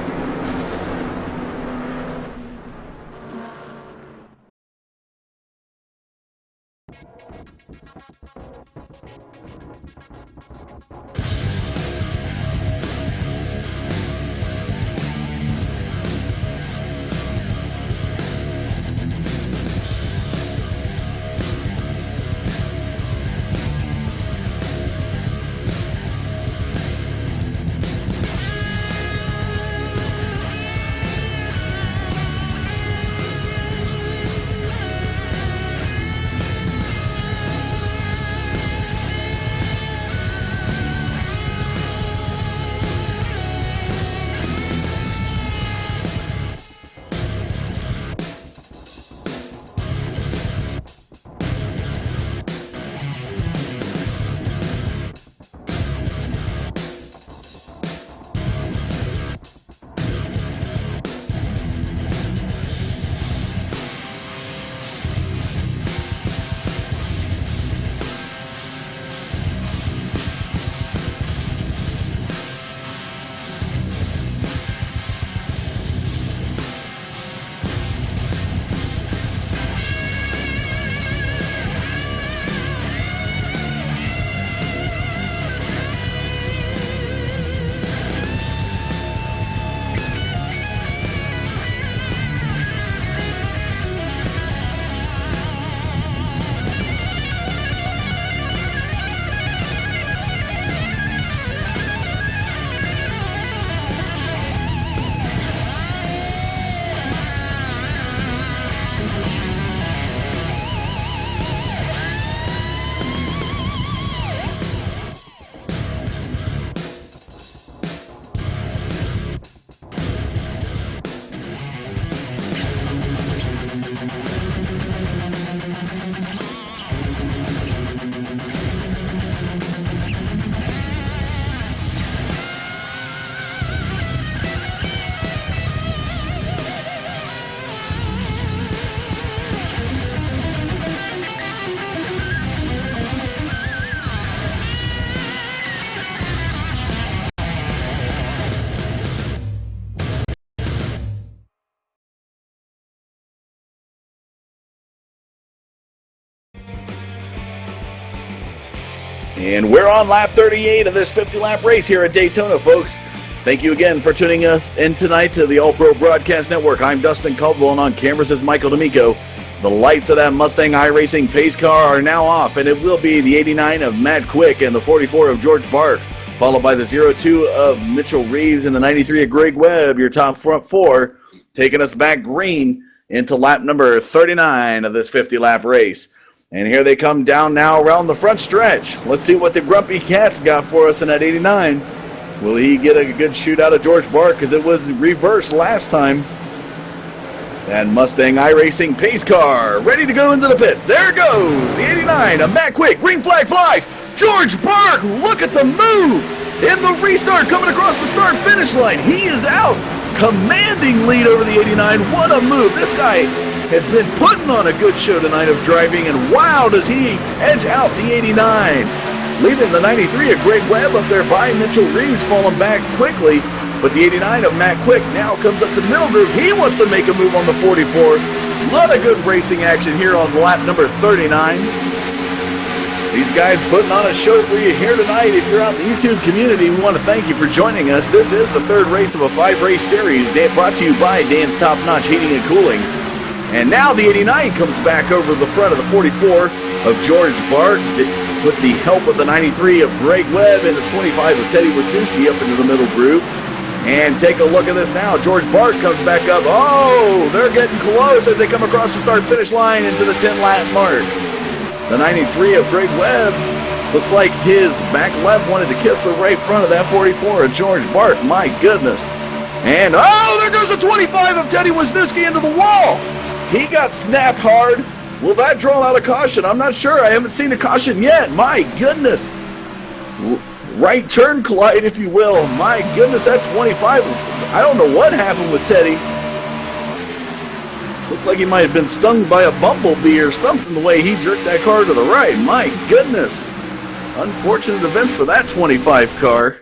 B: And we're on lap 38 of this 50-lap race here at Daytona, folks. Thank you again for tuning us in tonight to the All-Pro Broadcast Network. I'm Dustin Caldwell, and on cameras is Michael D'Amico. The lights of that Mustang iRacing pace car are now off, and it will be the 89 of Matt Quick and the 44 of George Bark, followed by the 02 of Mitchell Reeves and the 93 of Greg Webb, your top front four, taking us back green into lap number 39 of this 50-lap race. And here they come down now around the front stretch. Let's see what the Grumpy Cat's got for us in that 89. Will he get a good shoot out of George Bark, because it was reversed last time. That Mustang iRacing pace car ready to go into the pits. There it goes. The 89 of Matt Quick. Green flag flies. George Bark, look at the move. In the restart coming across the start-finish line. He is out. Commanding lead over the 89. What a move. This guy has been putting on a good show tonight of driving. And wow, does he edge out the 89. Leaving the 93 of Greg Webb up there by Mitchell Reeves, falling back quickly. But the 89 of Matt Quick now comes up to the middle group. He wants to make a move on the 44. A lot of good racing action here on lap number 39. These guys putting on a show for you here tonight. If you're out in the YouTube community, we want to thank you for joining us. This is the third race of a 5-race series brought to you by Dan's Top Notch Heating and Cooling. And now the 89 comes back over the front of the 44 of George Bark with the help of the 93 of Greg Webb and the 25 of Teddy Wisniewski up into the middle group. And take a look at this now. George Bark comes back up. Oh, they're getting close as they come across the start-finish line into the 10-lap mark. The 93 of Greg Webb looks like his back left wanted to kiss the right front of that 44 of George Bark. My goodness. And, oh, there goes the 25 of Teddy Wisniewski into the wall. He got snapped hard. Will that draw out a caution? I'm not sure. I haven't seen a caution yet. My goodness. Right turn collide, if you will. My goodness, that 25. I don't know what happened with Teddy. Looked like he might have been stung by a bumblebee or something the way he jerked that car to the right. My goodness. Unfortunate events for that 25 car.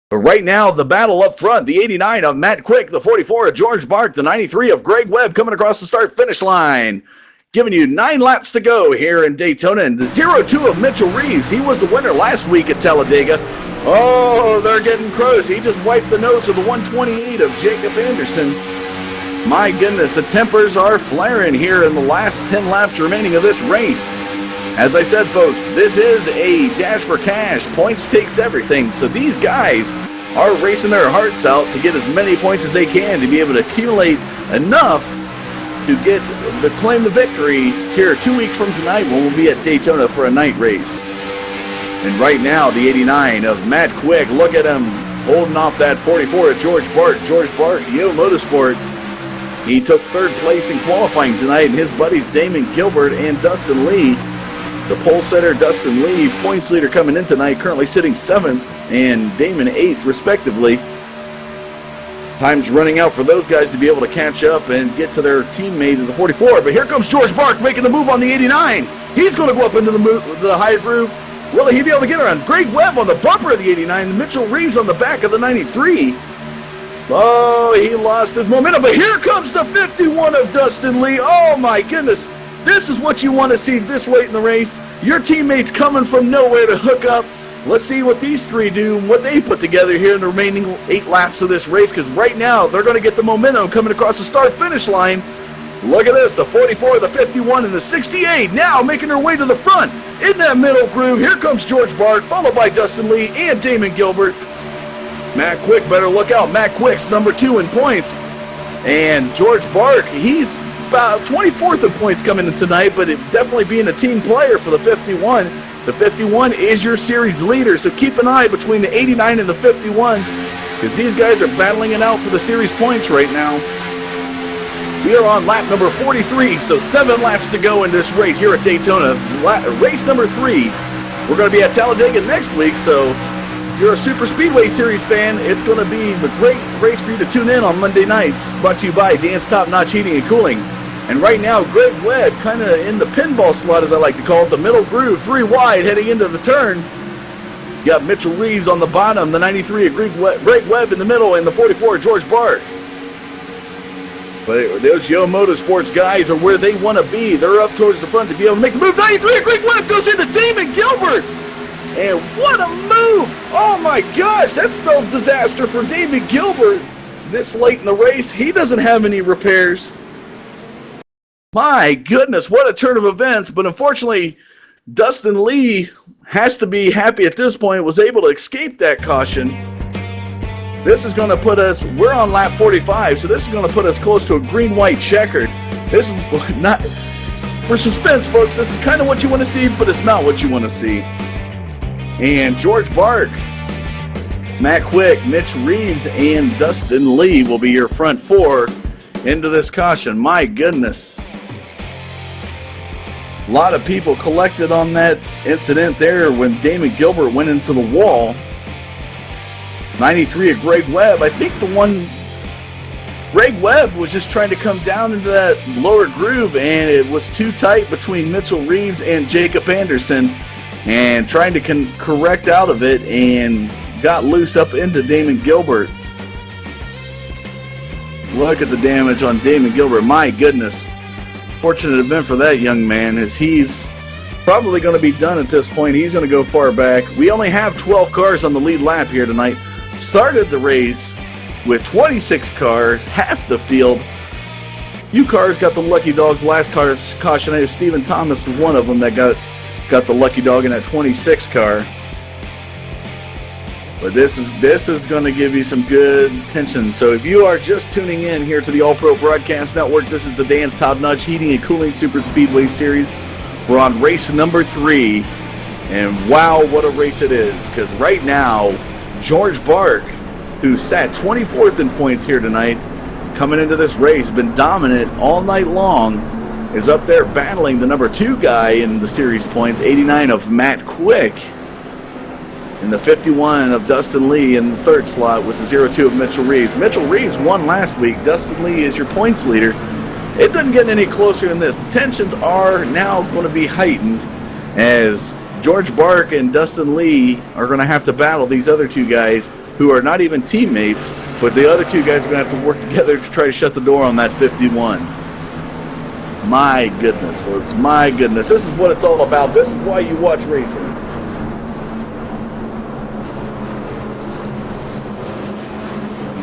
B: But right now, the battle up front, the 89 of Matt Quick, the 44 of George Bark, the 93 of Greg Webb coming across the start-finish line. Giving you 9 laps to go here in Daytona. And the 02 of Mitchell Reeves, he was the winner last week at Talladega. Oh, they're getting close. He just wiped the nose of the 128 of Jacob Anderson. My goodness, the tempers are flaring here in the last 10 laps remaining of this race. As I said, folks, this is a dash for cash. Points takes everything. So these guys are racing their hearts out to get as many points as they can to be able to accumulate enough to claim the victory here 2 weeks from tonight when we'll be at Daytona for a night race. And right now, the 89 of Matt Quick, look at him holding off that 44 of George Bark. George Bark, Yo Motorsports. He took third place in qualifying tonight, and his buddies Damon Gilbert and Dustin Lee. The pole setter Dustin Lee, points leader coming in tonight, currently sitting 7th, and Damon 8th, respectively. Time's running out for those guys to be able to catch up and get to their teammate in the 44. But here comes George Bark making the move on the 89. He's going to go up into the high groove. Will he be able to get around? Greg Webb on the bumper of the 89. Mitchell Reeves on the back of the 93. Oh, he lost his momentum. But here comes the 51 of Dustin Lee. Oh, my goodness. This is what you want to see this late in the race. Your teammates coming from nowhere to hook up. Let's see what these three do and what they put together here in the remaining 8 laps of this race, because right now they're going to get the momentum coming across the start-finish line. Look at this, the 44, the 51, and the 68 now making their way to the front. In that middle groove, here comes George Bark, followed by Dustin Lee and Damon Gilbert. Matt Quick, better look out. Matt Quick's number 2 in points. And George Bark, he's about 24th in points coming in tonight, but it definitely being a team player for the 51. The 51 is your series leader, so keep an eye between the 89 and the 51, because these guys are battling it out for the series points right now. We are on lap number 43, so 7 laps to go in this race here at Daytona. Race number 3. We're going to be at Talladega next week, so if you're a Super Speedway Series fan, it's going to be the great race for you to tune in on Monday nights. Brought to you by Dan's Top Notch Heating and Cooling. And right now, Greg Webb kind of in the pinball slot, as I like to call it, the middle groove, 3 wide, heading into the turn. You got Mitchell Reeves on the bottom, the 93 of Greg Webb in the middle, and the 44 of George Bark. But those Yo Motorsports guys are where they want to be. They're up towards the front to be able to make the move. 93 of Greg Webb goes into Damon Gilbert. And what a move! Oh my gosh, that spells disaster for David Gilbert this late in the race. He doesn't have any repairs. My goodness, what a turn of events. But unfortunately, Dustin Lee has to be happy at this point, was able to escape that caution. This is going to put us, we're on lap 45, so this is going to put us close to a green-white checkered. This is not, for suspense, folks, this is kind of what you want to see, but it's not what you want to see. And George Bark, Matt Quick, Mitch Reeves, and Dustin Lee will be your front four into this caution. My goodness. A lot of people collected on that incident there when Damon Gilbert went into the wall. 93 of Greg Webb. I think the one, Greg Webb was just trying to come down into that lower groove, and it was too tight between Mitchell Reeves and Jacob Anderson, and trying to correct out of it and got loose up into Damon Gilbert. Look at the damage on Damon Gilbert. My goodness. Fortunate event for that young man, as he's probably going to be done at this point. He's going to go far back. We only have 12 cars on the lead lap here tonight. Started the race with 26 cars, half the field. Few cars got the lucky dogs. Last caution, Stephen Thomas was one of them that got the lucky dog in that 26 car. But this is going to give you some good tension. So if you are just tuning in here to the All Pro Broadcast Network, this is the Dan's Top Notch Heating and Cooling Super Speedway Series. We're on race number 3, and wow, what a race it is! Because right now, George Bark, who sat 24th in points here tonight, coming into this race, been dominant all night long, is up there battling the number 2 guy in the series points, 89 of Matt Quick. And the 51 of Dustin Lee in the third slot with the 02 of Mitchell Reeves. Mitchell Reeves won last week. Dustin Lee is your points leader. It doesn't get any closer than this. The tensions are now going to be heightened as George Bark and Dustin Lee are going to have to battle these other 2 guys who are not even teammates, but the other 2 guys are going to have to work together to try to shut the door on that 51. My goodness, folks. My goodness. This is what it's all about. This is why you watch racing.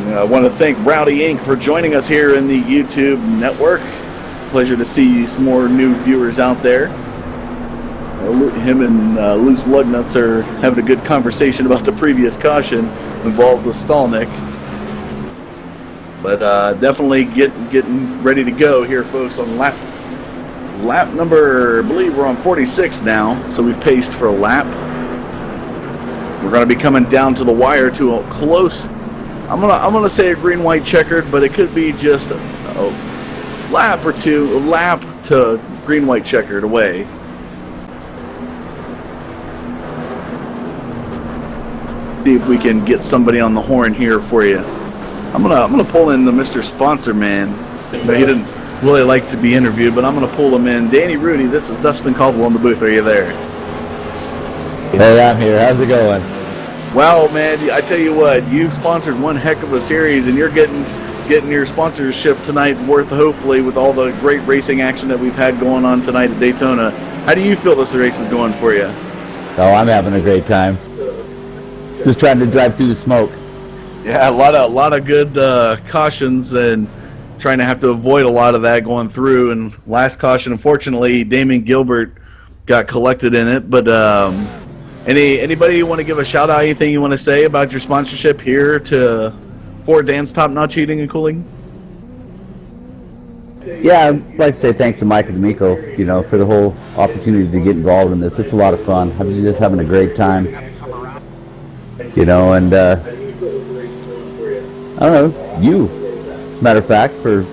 B: I want to thank Rowdy Inc. for joining us here in the YouTube network. Pleasure to see some more new viewers out there. Him and Loose Lugnuts are having a good conversation about the previous caution involved with Stallnick. But definitely getting ready to go here, folks, on lap number, I believe we're on 46 now, so we've paced for a lap. We're going to be coming down to the wire to a close, I'm gonna say a green-white checkered, but it could be just a lap or two, a lap to green-white checkered away. See if we can get somebody on the horn here for you. I'm gonna pull in the Mr. Sponsor Man. He didn't really like to be interviewed, but I'm gonna pull him in. Danny Rudy, this is Dustin Caldwell in the booth. Are you there?
E: Hey, I'm here. How's it going?
B: Well, man, I tell you what, you've sponsored one heck of a series, and you're getting your sponsorship tonight worth, hopefully, with all the great racing action that we've had going on tonight at Daytona. How do you feel this race is going for you?
E: Oh, I'm having a great time. Just trying to drive through the smoke.
B: Yeah, a lot of good cautions, and trying to have to avoid a lot of that going through. And last caution, unfortunately, Damon Gilbert got collected in it, but anybody you want to give a shout out, anything you want to say about your sponsorship here for Dan's Top Notch Heating and Cooling?
E: Yeah, I'd like to say thanks to Mike D'Amico, for the whole opportunity to get involved in this. It's a lot of fun. I'm just having a great time. And I don't know, you, as a matter of fact, for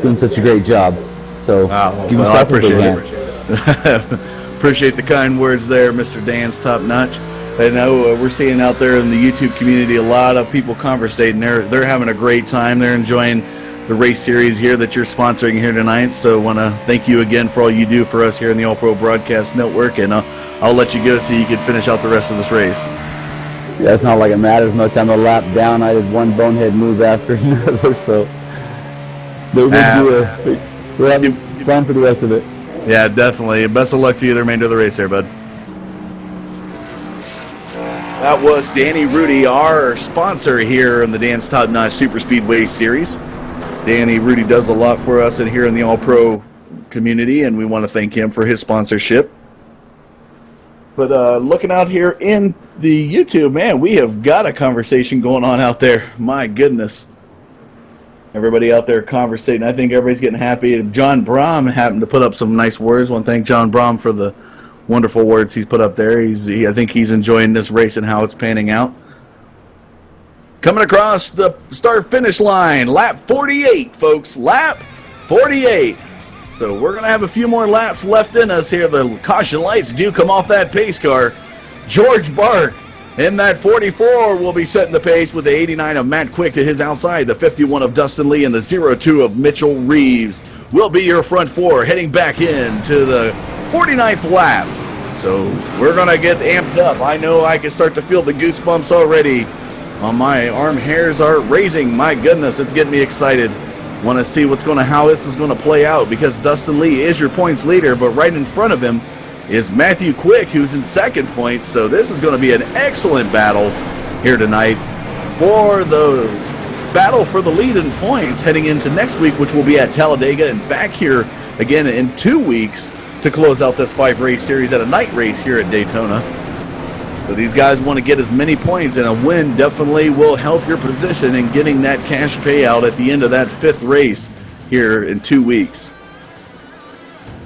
E: doing such a great job. So give yourself a big hand.
B: Appreciate the kind words there, Mr. Dan's Top Notch. I know we're seeing out there in the YouTube community a lot of people conversating. They're having a great time. They're enjoying the race series here that you're sponsoring here tonight. So I want to thank you again for all you do for us here in the All Pro Broadcast Network. And I'll let you go so you can finish out the rest of this race.
E: Yeah, it's not like it matters much. I'm a lap down. I did one bonehead move after another. So we're having fun for the rest of it.
B: Yeah, definitely. Best of luck to you the remainder of the race there, bud. That was Danny Rudy, our sponsor here in the Dan's Top Notch Super Speedway Series. Danny Rudy does a lot for us here in the All-Pro community, and we want to thank him for his sponsorship. But looking out here in the YouTube, man, we have got a conversation going on out there. My goodness. Everybody out there conversating. I think everybody's getting happy. John Brom happened to put up some nice words. I want to thank John Brom for the wonderful words he's put up there. I think he's enjoying this race and how it's panning out. Coming across the start-finish line, lap 48, folks. Lap 48. So we're going to have a few more laps left in us here. The caution lights do come off that pace car. George Bark in that 44 will be setting the pace with the 89 of Matt Quick to his outside. The 51 of Dustin Lee and the 02 of Mitchell Reeves will be your front four heading back into the 49th lap. So we're going to get amped up. I know I can start to feel the goosebumps already. My arm hairs are raising. My goodness, it's getting me excited. Want to see how this is going to play out, because Dustin Lee is your points leader, but right in front of him is Matthew Quick, who's in second points. So this is going to be an excellent battle here tonight for the battle for the lead in points heading into next week, which will be at Talladega, and back here again in 2 weeks to close out this 5-race series at a night race here at Daytona. So these guys want to get as many points, and a win definitely will help your position in getting that cash payout at the end of that 5th race here in 2 weeks.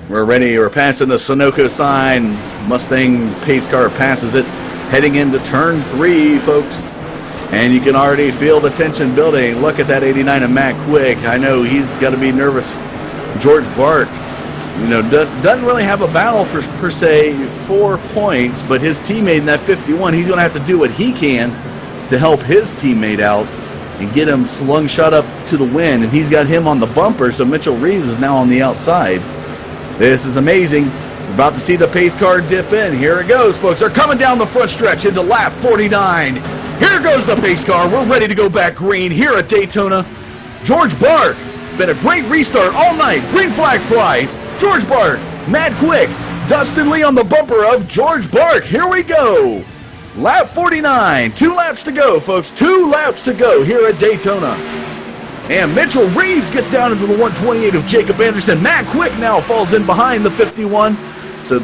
B: We're ready. We're passing the Sunoco sign. Mustang pace car passes it, heading into turn 3, folks. And you can already feel the tension building. Look at that 89 of Matt Quick. I know he's got to be nervous. George Bark, doesn't really have a battle for, per se, 4 points, but his teammate in that 51, he's going to have to do what he can to help his teammate out and get him slung shot up to the win. And he's got him on the bumper, so Mitchell Reeves is now on the outside. This is amazing. We're about to see the pace car dip in. Here it goes, folks. They're coming down the front stretch into lap 49. Here goes the pace car. We're ready to go back green here at Daytona. George Bark, been a great restart all night. Green flag flies. George Bark, Matt Quick, Dustin Lee on the bumper of George Bark. Here we go. Lap 49. 2 laps to go, folks. 2 laps to go here at Daytona. And Mitchell Reeves gets down into the 128 of Jacob Anderson. Matt Quick now falls in behind the 51. So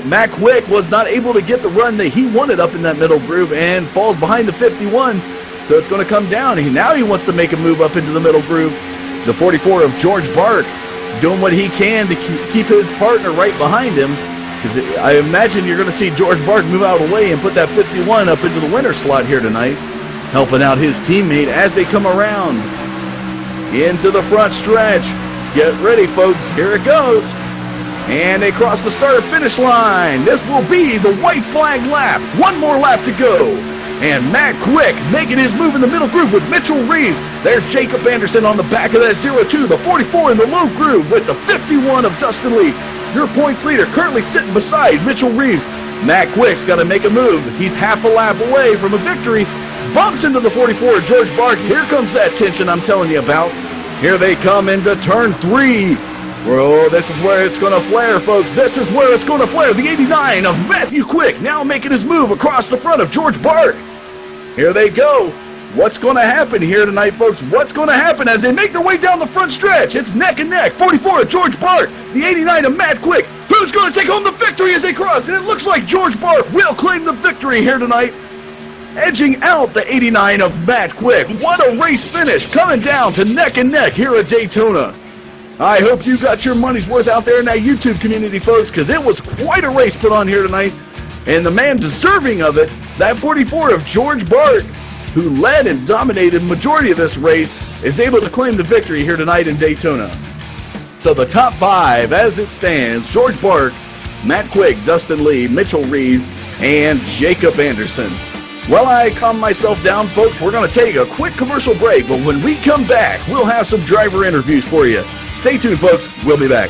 B: Matt Quick was not able to get the run that he wanted up in that middle groove and falls behind the 51. So it's going to come down. Now he wants to make a move up into the middle groove. The 44 of George Bark doing what he can to keep his partner right behind him. Because I imagine you're going to see George Bark move out of the way and put that 51 up into the winner slot here tonight, helping out his teammate as they come around into the front stretch. Get ready, folks. Here it goes. And they cross the start-finish line. This will be the white flag lap. 1 more lap to go. And Matt Quick making his move in the middle groove with Mitchell Reeves. There's Jacob Anderson on the back of that 02. The 44 in the low groove with the 51 of Dustin Lee. Your points leader currently sitting beside Mitchell Reeves. Matt Quick's got to make a move. He's half a lap away from a victory. Bumps into the 44 of George Bark. Here comes that tension I'm telling you about. Here they come into turn 3. Whoa, this is where it's going to flare, folks. This is where it's going to flare. The 89 of Matthew Quick now making his move across the front of George Bark. Here they go. What's going to happen here tonight, folks? What's going to happen as they make their way down the front stretch? It's neck and neck. 44 of George Bark. The 89 of Matt Quick. Who's going to take home the victory as they cross? And it looks like George Bark will claim the victory here tonight, edging out the 89 of Matt Quick. What a race finish, coming down to neck and neck here at Daytona. I hope you got your money's worth out there in that YouTube community, folks, because it was quite a race put on here tonight. And the man deserving of it, that 44 of George Bark, who led and dominated the majority of this race, is able to claim the victory here tonight in Daytona. So the top 5 as it stands: George Bark, Matt Quick, Dustin Lee, Mitchell Reeves, and Jacob Anderson. Well, I calm myself down, folks. We're going to take a quick commercial break, but when we come back, we'll have some driver interviews for you. Stay tuned, folks. We'll be back.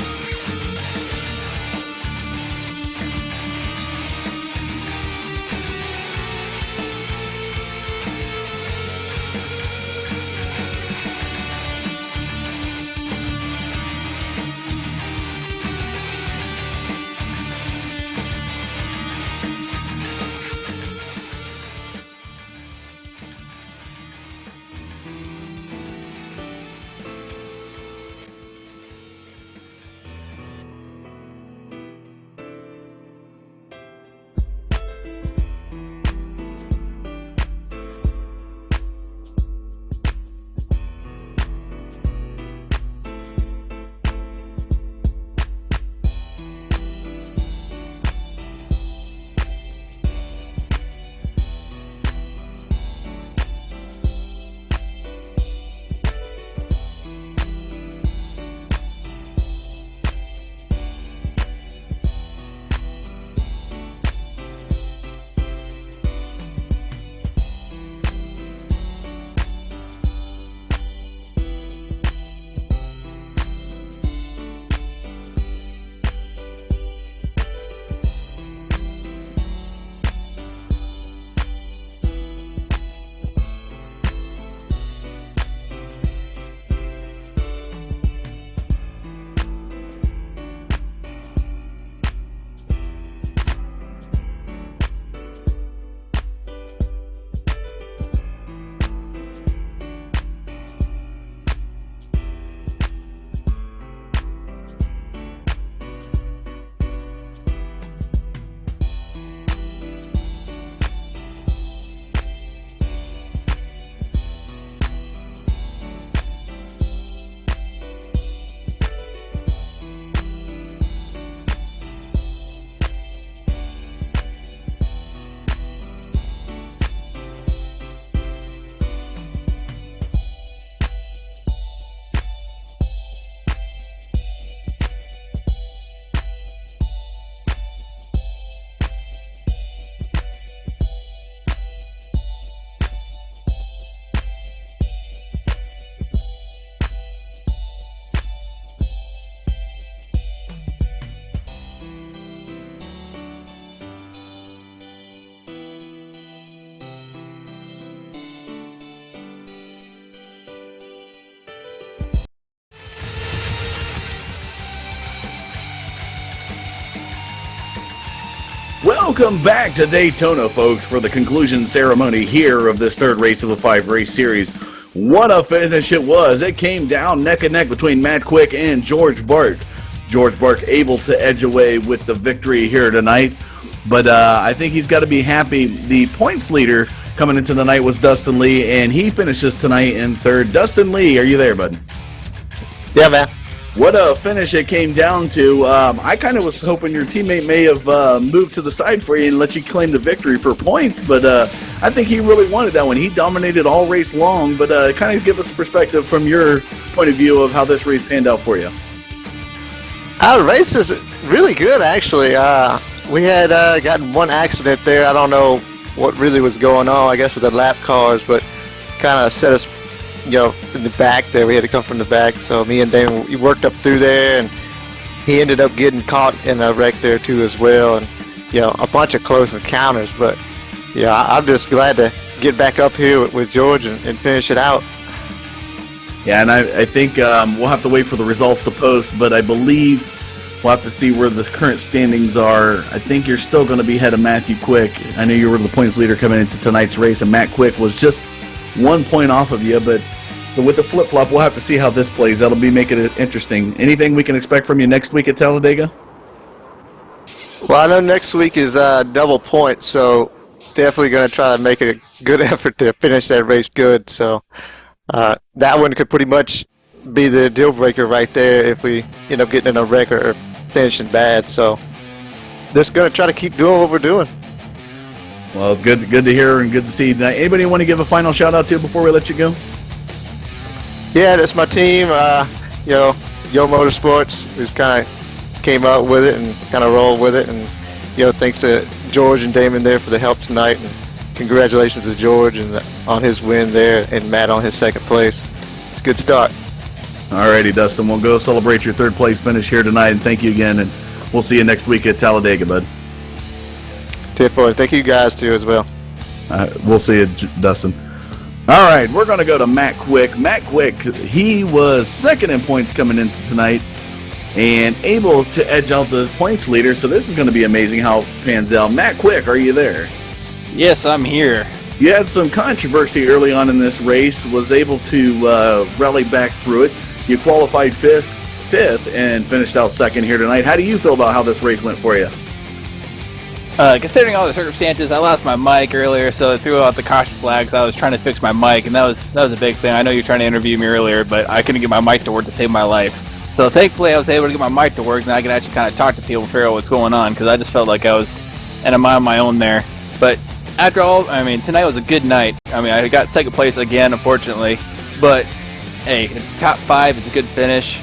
B: Welcome back to Daytona, folks, for the conclusion ceremony here of this third race of the 5-race series. What a finish it was. It came down neck and neck between Matt Quick and George Bart. George Bart able to edge away with the victory here tonight. But I think he's got to be happy. The points leader coming into the night was Dustin Lee, and he finishes tonight in third. Dustin Lee, are you there, bud?
F: Yeah, man.
B: What a finish it came down to. I kind of was hoping your teammate may have moved to the side for you and let you claim the victory for points, but I think he really wanted that one. He dominated all race long, but kind of give us perspective from your point of view of how this race panned out for you.
F: The race is really good, actually. We had gotten one accident there. I don't know what really was going on, I guess, with the lap cars, but kind of set us, in the back there. We had to come from the back. So me and Damon, we worked up through there, and he ended up getting caught in a wreck there too as well. And a bunch of close encounters. But I'm just glad to get back up here with George and finish it out.
B: Yeah, and I think we'll have to wait for the results to post, but I believe we'll have to see where the current standings are. I think you're still going to be ahead of Matthew Quick. I know you were the points leader coming into tonight's race, and Matt Quick was just 1 point off of you, but with the flip-flop, we'll have to see how this plays. That'll be making it interesting. Anything we can expect from you next week at Talladega?
F: Well, I know next week is double points, so definitely going to try to make a good effort to finish that race good. So that one could pretty much be the deal breaker right there if we end up getting in a wreck or finishing bad. So just going to try to keep doing what we're doing.
B: Well, good to hear and good to see. Now, anybody want to give a final shout-out to before we let you go?
F: Yeah, that's my team. Yo Motorsports, who's kind of came up with it and kind of rolled with it. And thanks to George and Damon there for the help tonight. And congratulations to George on his win there, and Matt on his second place. It's a good start.
B: Alrighty, Dustin, we'll go celebrate your third place finish here tonight, and thank you again, and we'll see you next week at Talladega, bud.
F: Thank you guys too as well.
B: We'll see you, Dustin. All right, we're going to go to Matt Quick. Matt Quick, he was second in points coming into tonight and able to edge out the points leader, so this is going to be amazing how it pans out. Matt Quick, are you there?
G: Yes, I'm here.
B: You had some controversy early on in this race, was able to rally back through it. You qualified fifth, and finished out second here tonight. How do you feel about how this race went for you?
G: Considering all the circumstances, I lost my mic earlier, so I threw out the caution flags. I was trying to fix my mic, and that was a big thing. I know you were trying to interview me earlier, but I couldn't get my mic to work to save my life. So thankfully, I was able to get my mic to work, and I could actually kind of talk to people, figure out what's going on, because I just felt like I was on my own there. But after all, tonight was a good night. I got second place again, unfortunately, but hey, it's top 5. It's a good finish.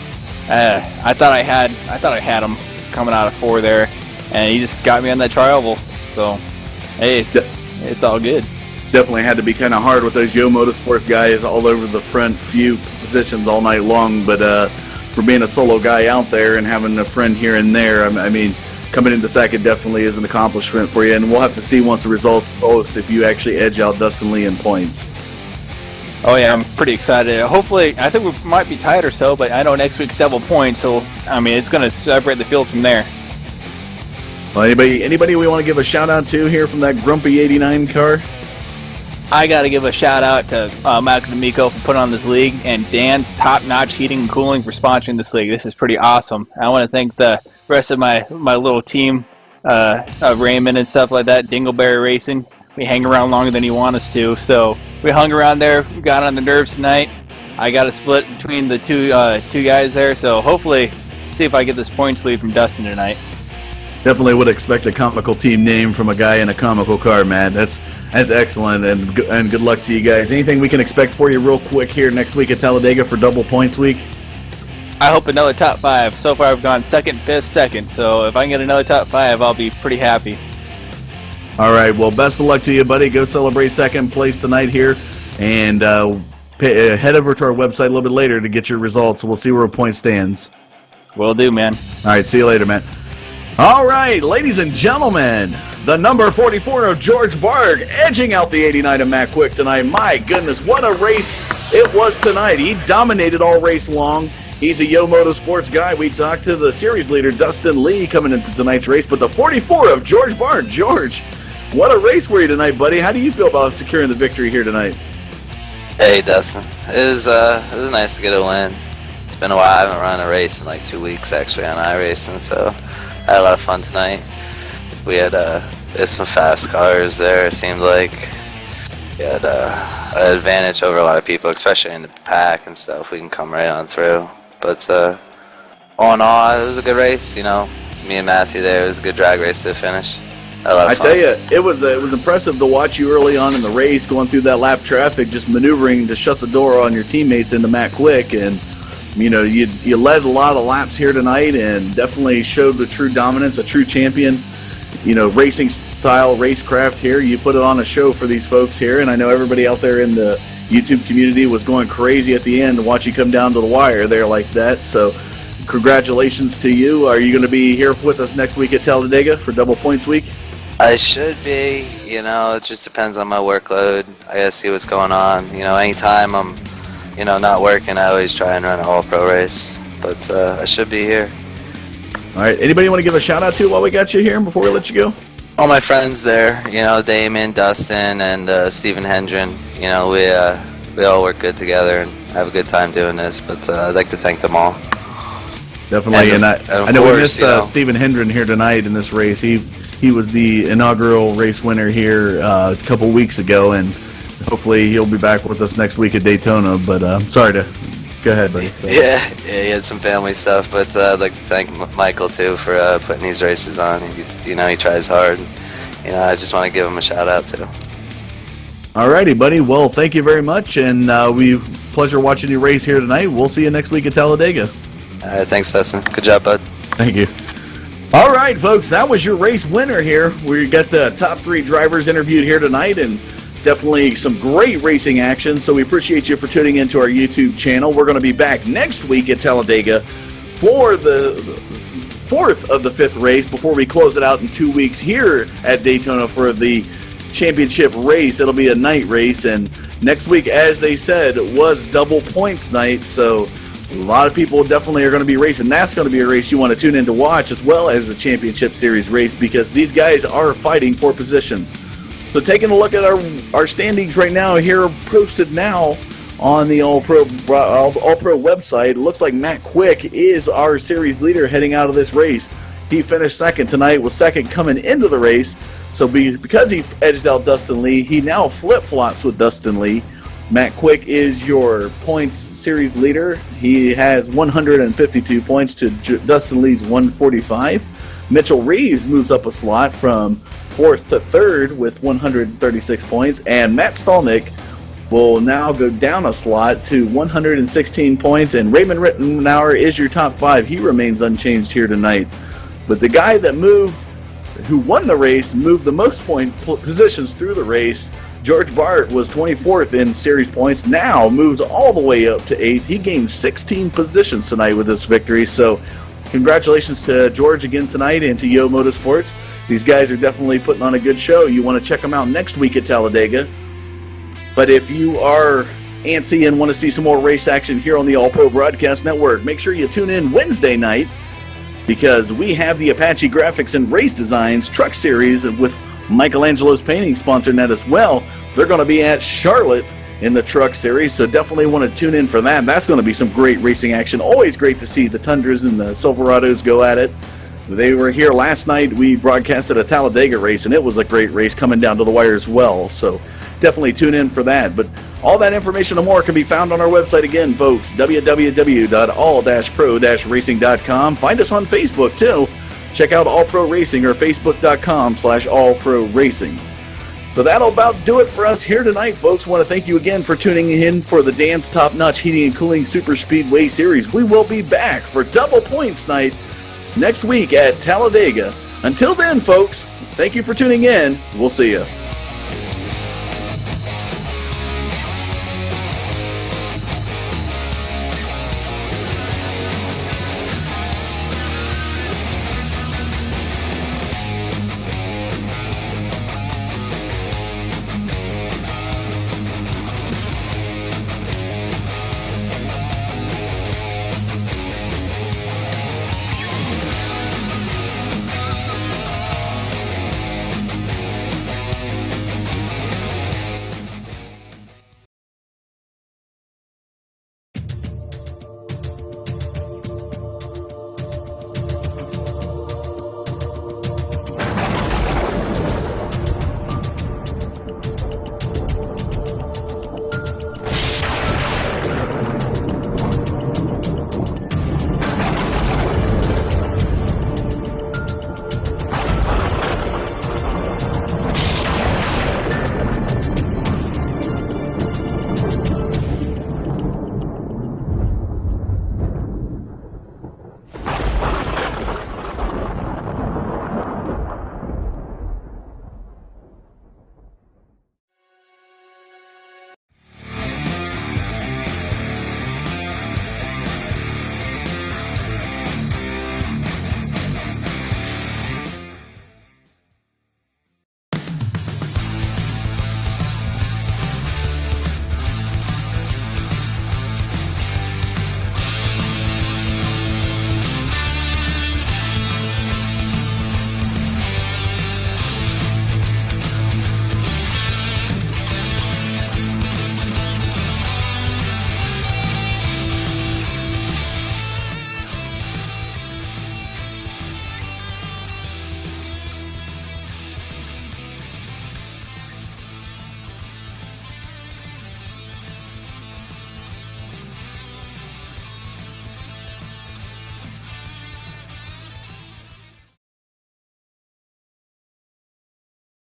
G: I thought I had him coming out of 4 there. And he just got me on that tri-oval. So, hey, it's all good.
B: Definitely had to be kind of hard with those Yo Motorsports guys all over the front few positions all night long. But for being a solo guy out there and having a friend here and there, coming into second definitely is an accomplishment for you. And we'll have to see once the results post if you actually edge out Dustin Lee in points.
G: Oh, yeah, I'm pretty excited. Hopefully, I think we might be tied or so, but I know next week's double points. So, it's going to separate the field from there.
B: Well, anybody we want to give a shout out to here from that grumpy 89 car?
G: I got to give a shout out to Michael D'Amico for putting on this league, and Dan's Top Notch Heating and Cooling for sponsoring this league. This is pretty awesome. I want to thank the rest of my little team, Raymond and stuff like that, Dingleberry Racing. We hang around longer than you want us to, so we hung around there. We got on the nerves tonight. I got a split between the two guys there, so hopefully see if I get this points lead from Dustin tonight.
B: Definitely would expect a comical team name from a guy in a comical car, man. That's excellent, and good luck to you guys. Anything we can expect for you real quick here next week at Talladega for double points week?
G: I hope another top 5. So far I've gone second, fifth, second. So if I can get another top 5, I'll be pretty happy.
B: All right, well, best of luck to you, buddy. Go celebrate second place tonight here, and head over to our website a little bit later to get your results. We'll see where a point stands.
G: Will do, man.
B: All right, see you later, man. All right, ladies and gentlemen, the number 44 of George Bart edging out the 89 of Matt Quick tonight. My goodness, what a race it was tonight. He dominated all race long. He's a Yo Motorsports guy. We talked to the series leader, Dustin Lee, coming into tonight's race, but the 44 of George Bart. George, what a race for you tonight, buddy. How do you feel about securing the victory here tonight?
H: Hey, Dustin. It was nice to get a win. It's been a while. I haven't run a race in like 2 weeks, actually, on iRacing, so I had a lot of fun tonight. We had some fast cars there, it seemed like. We had an advantage over a lot of people, especially in the pack and stuff. We can come right on through. But all in all, it was a good race. You know, me and Matthew there. It was a good drag race to the finish. I
B: tell you, it was impressive to watch you early on in the race, going through that lap traffic, just maneuvering to shut the door on your teammates into Matt Quick, and you know you led a lot of laps here tonight, and definitely showed the true dominance, a true champion. You know, racing style, racecraft here. You put it on a show for these folks here, and I know everybody out there in the YouTube community was going crazy at the end to watch you come down to the wire there like that. So, congratulations to you. Are you going to be here with us next week at Talladega for Double Points Week?
H: I should be. You know, it just depends on my workload. I gotta see what's going on. You know, anytime I'm, not working, I always try and run an all-pro race. But I should be here.
B: All right. Anybody want to give a shout out to while we got you here before we let you go?
H: All my friends there, Damon, Dustin, and Stephen Hendren. We all work good together and have a good time doing this. But I'd like to thank them all.
B: Definitely, and I know we missed Stephen Hendren here tonight in this race. He was the inaugural race winner here a couple weeks ago, and hopefully he'll be back with us next week at Daytona. But I'm sorry to go ahead, buddy. So.
H: Yeah, he had some family stuff, but I'd like to thank Michael too for putting these races on. He tries hard. I just want to give him a shout out too.
B: Alrighty, buddy. Well, thank you very much, and pleasure watching you race here tonight. We'll see you next week at Talladega.
H: Thanks, Dustin. Good job, bud.
B: Thank you. All right, folks, that was your race winner here. We got the top 3 drivers interviewed here tonight, and definitely some great racing action, so we appreciate you for tuning into our YouTube channel. We're going to be back next week at Talladega for the 4th of the 5th race before we close it out in 2 weeks here at Daytona for the championship race. It'll be a night race, and next week, as they said, was double points night, so a lot of people definitely are going to be racing. That's going to be a race you want to tune in to watch, as well as the championship series race, because these guys are fighting for positions. So taking a look at our standings right now here, posted now on the All-Pro website, it looks like Matt Quick is our series leader heading out of this race. He finished second tonight, was second coming into the race. So because he edged out Dustin Lee, he now flip-flops with Dustin Lee. Matt Quick is your points series leader. He has 152 points to Dustin Lee's 145. Mitchell Reeves moves up a slot from 4th to 3rd with 136 points. And Matt Stolnick will now go down a slot to 116 points. And Raymond Rittenauer is your top 5. He remains unchanged here tonight. But the guy that who won the race, moved the most positions through the race, George Bart was 24th in series points, now moves all the way up to 8th. He gained 16 positions tonight with this victory, so congratulations to George again tonight and to Yo Motorsports. These guys are definitely putting on a good show. You want to check them out next week at Talladega. But if you are antsy and want to see some more race action here on the All Pro Broadcast Network, make sure you tune in Wednesday night, because we have the Apache Graphics and Race Designs Truck Series with Michelangelo's Painting sponsoring that as well. They're going to be at Charlotte in the Truck Series, so definitely want to tune in for that. That's going to be some great racing action. Always great to see the Tundras and the Silverados go at it. They were here last night. We broadcasted a Talladega race, and it was a great race coming down to the wire as well. So definitely tune in for that. But all that information and more can be found on our website again, folks, www.all-pro-racing.com. Find us on Facebook, too. Check out All Pro Racing or Facebook.com/allproracing. So that'll about do it for us here tonight, folks. Want to thank you again for tuning in for the Dan's Top Notch Heating and Cooling Super Speedway Series. We will be back for Double Points Night next week at Talladega. Until then, folks, thank you for tuning in. We'll see you.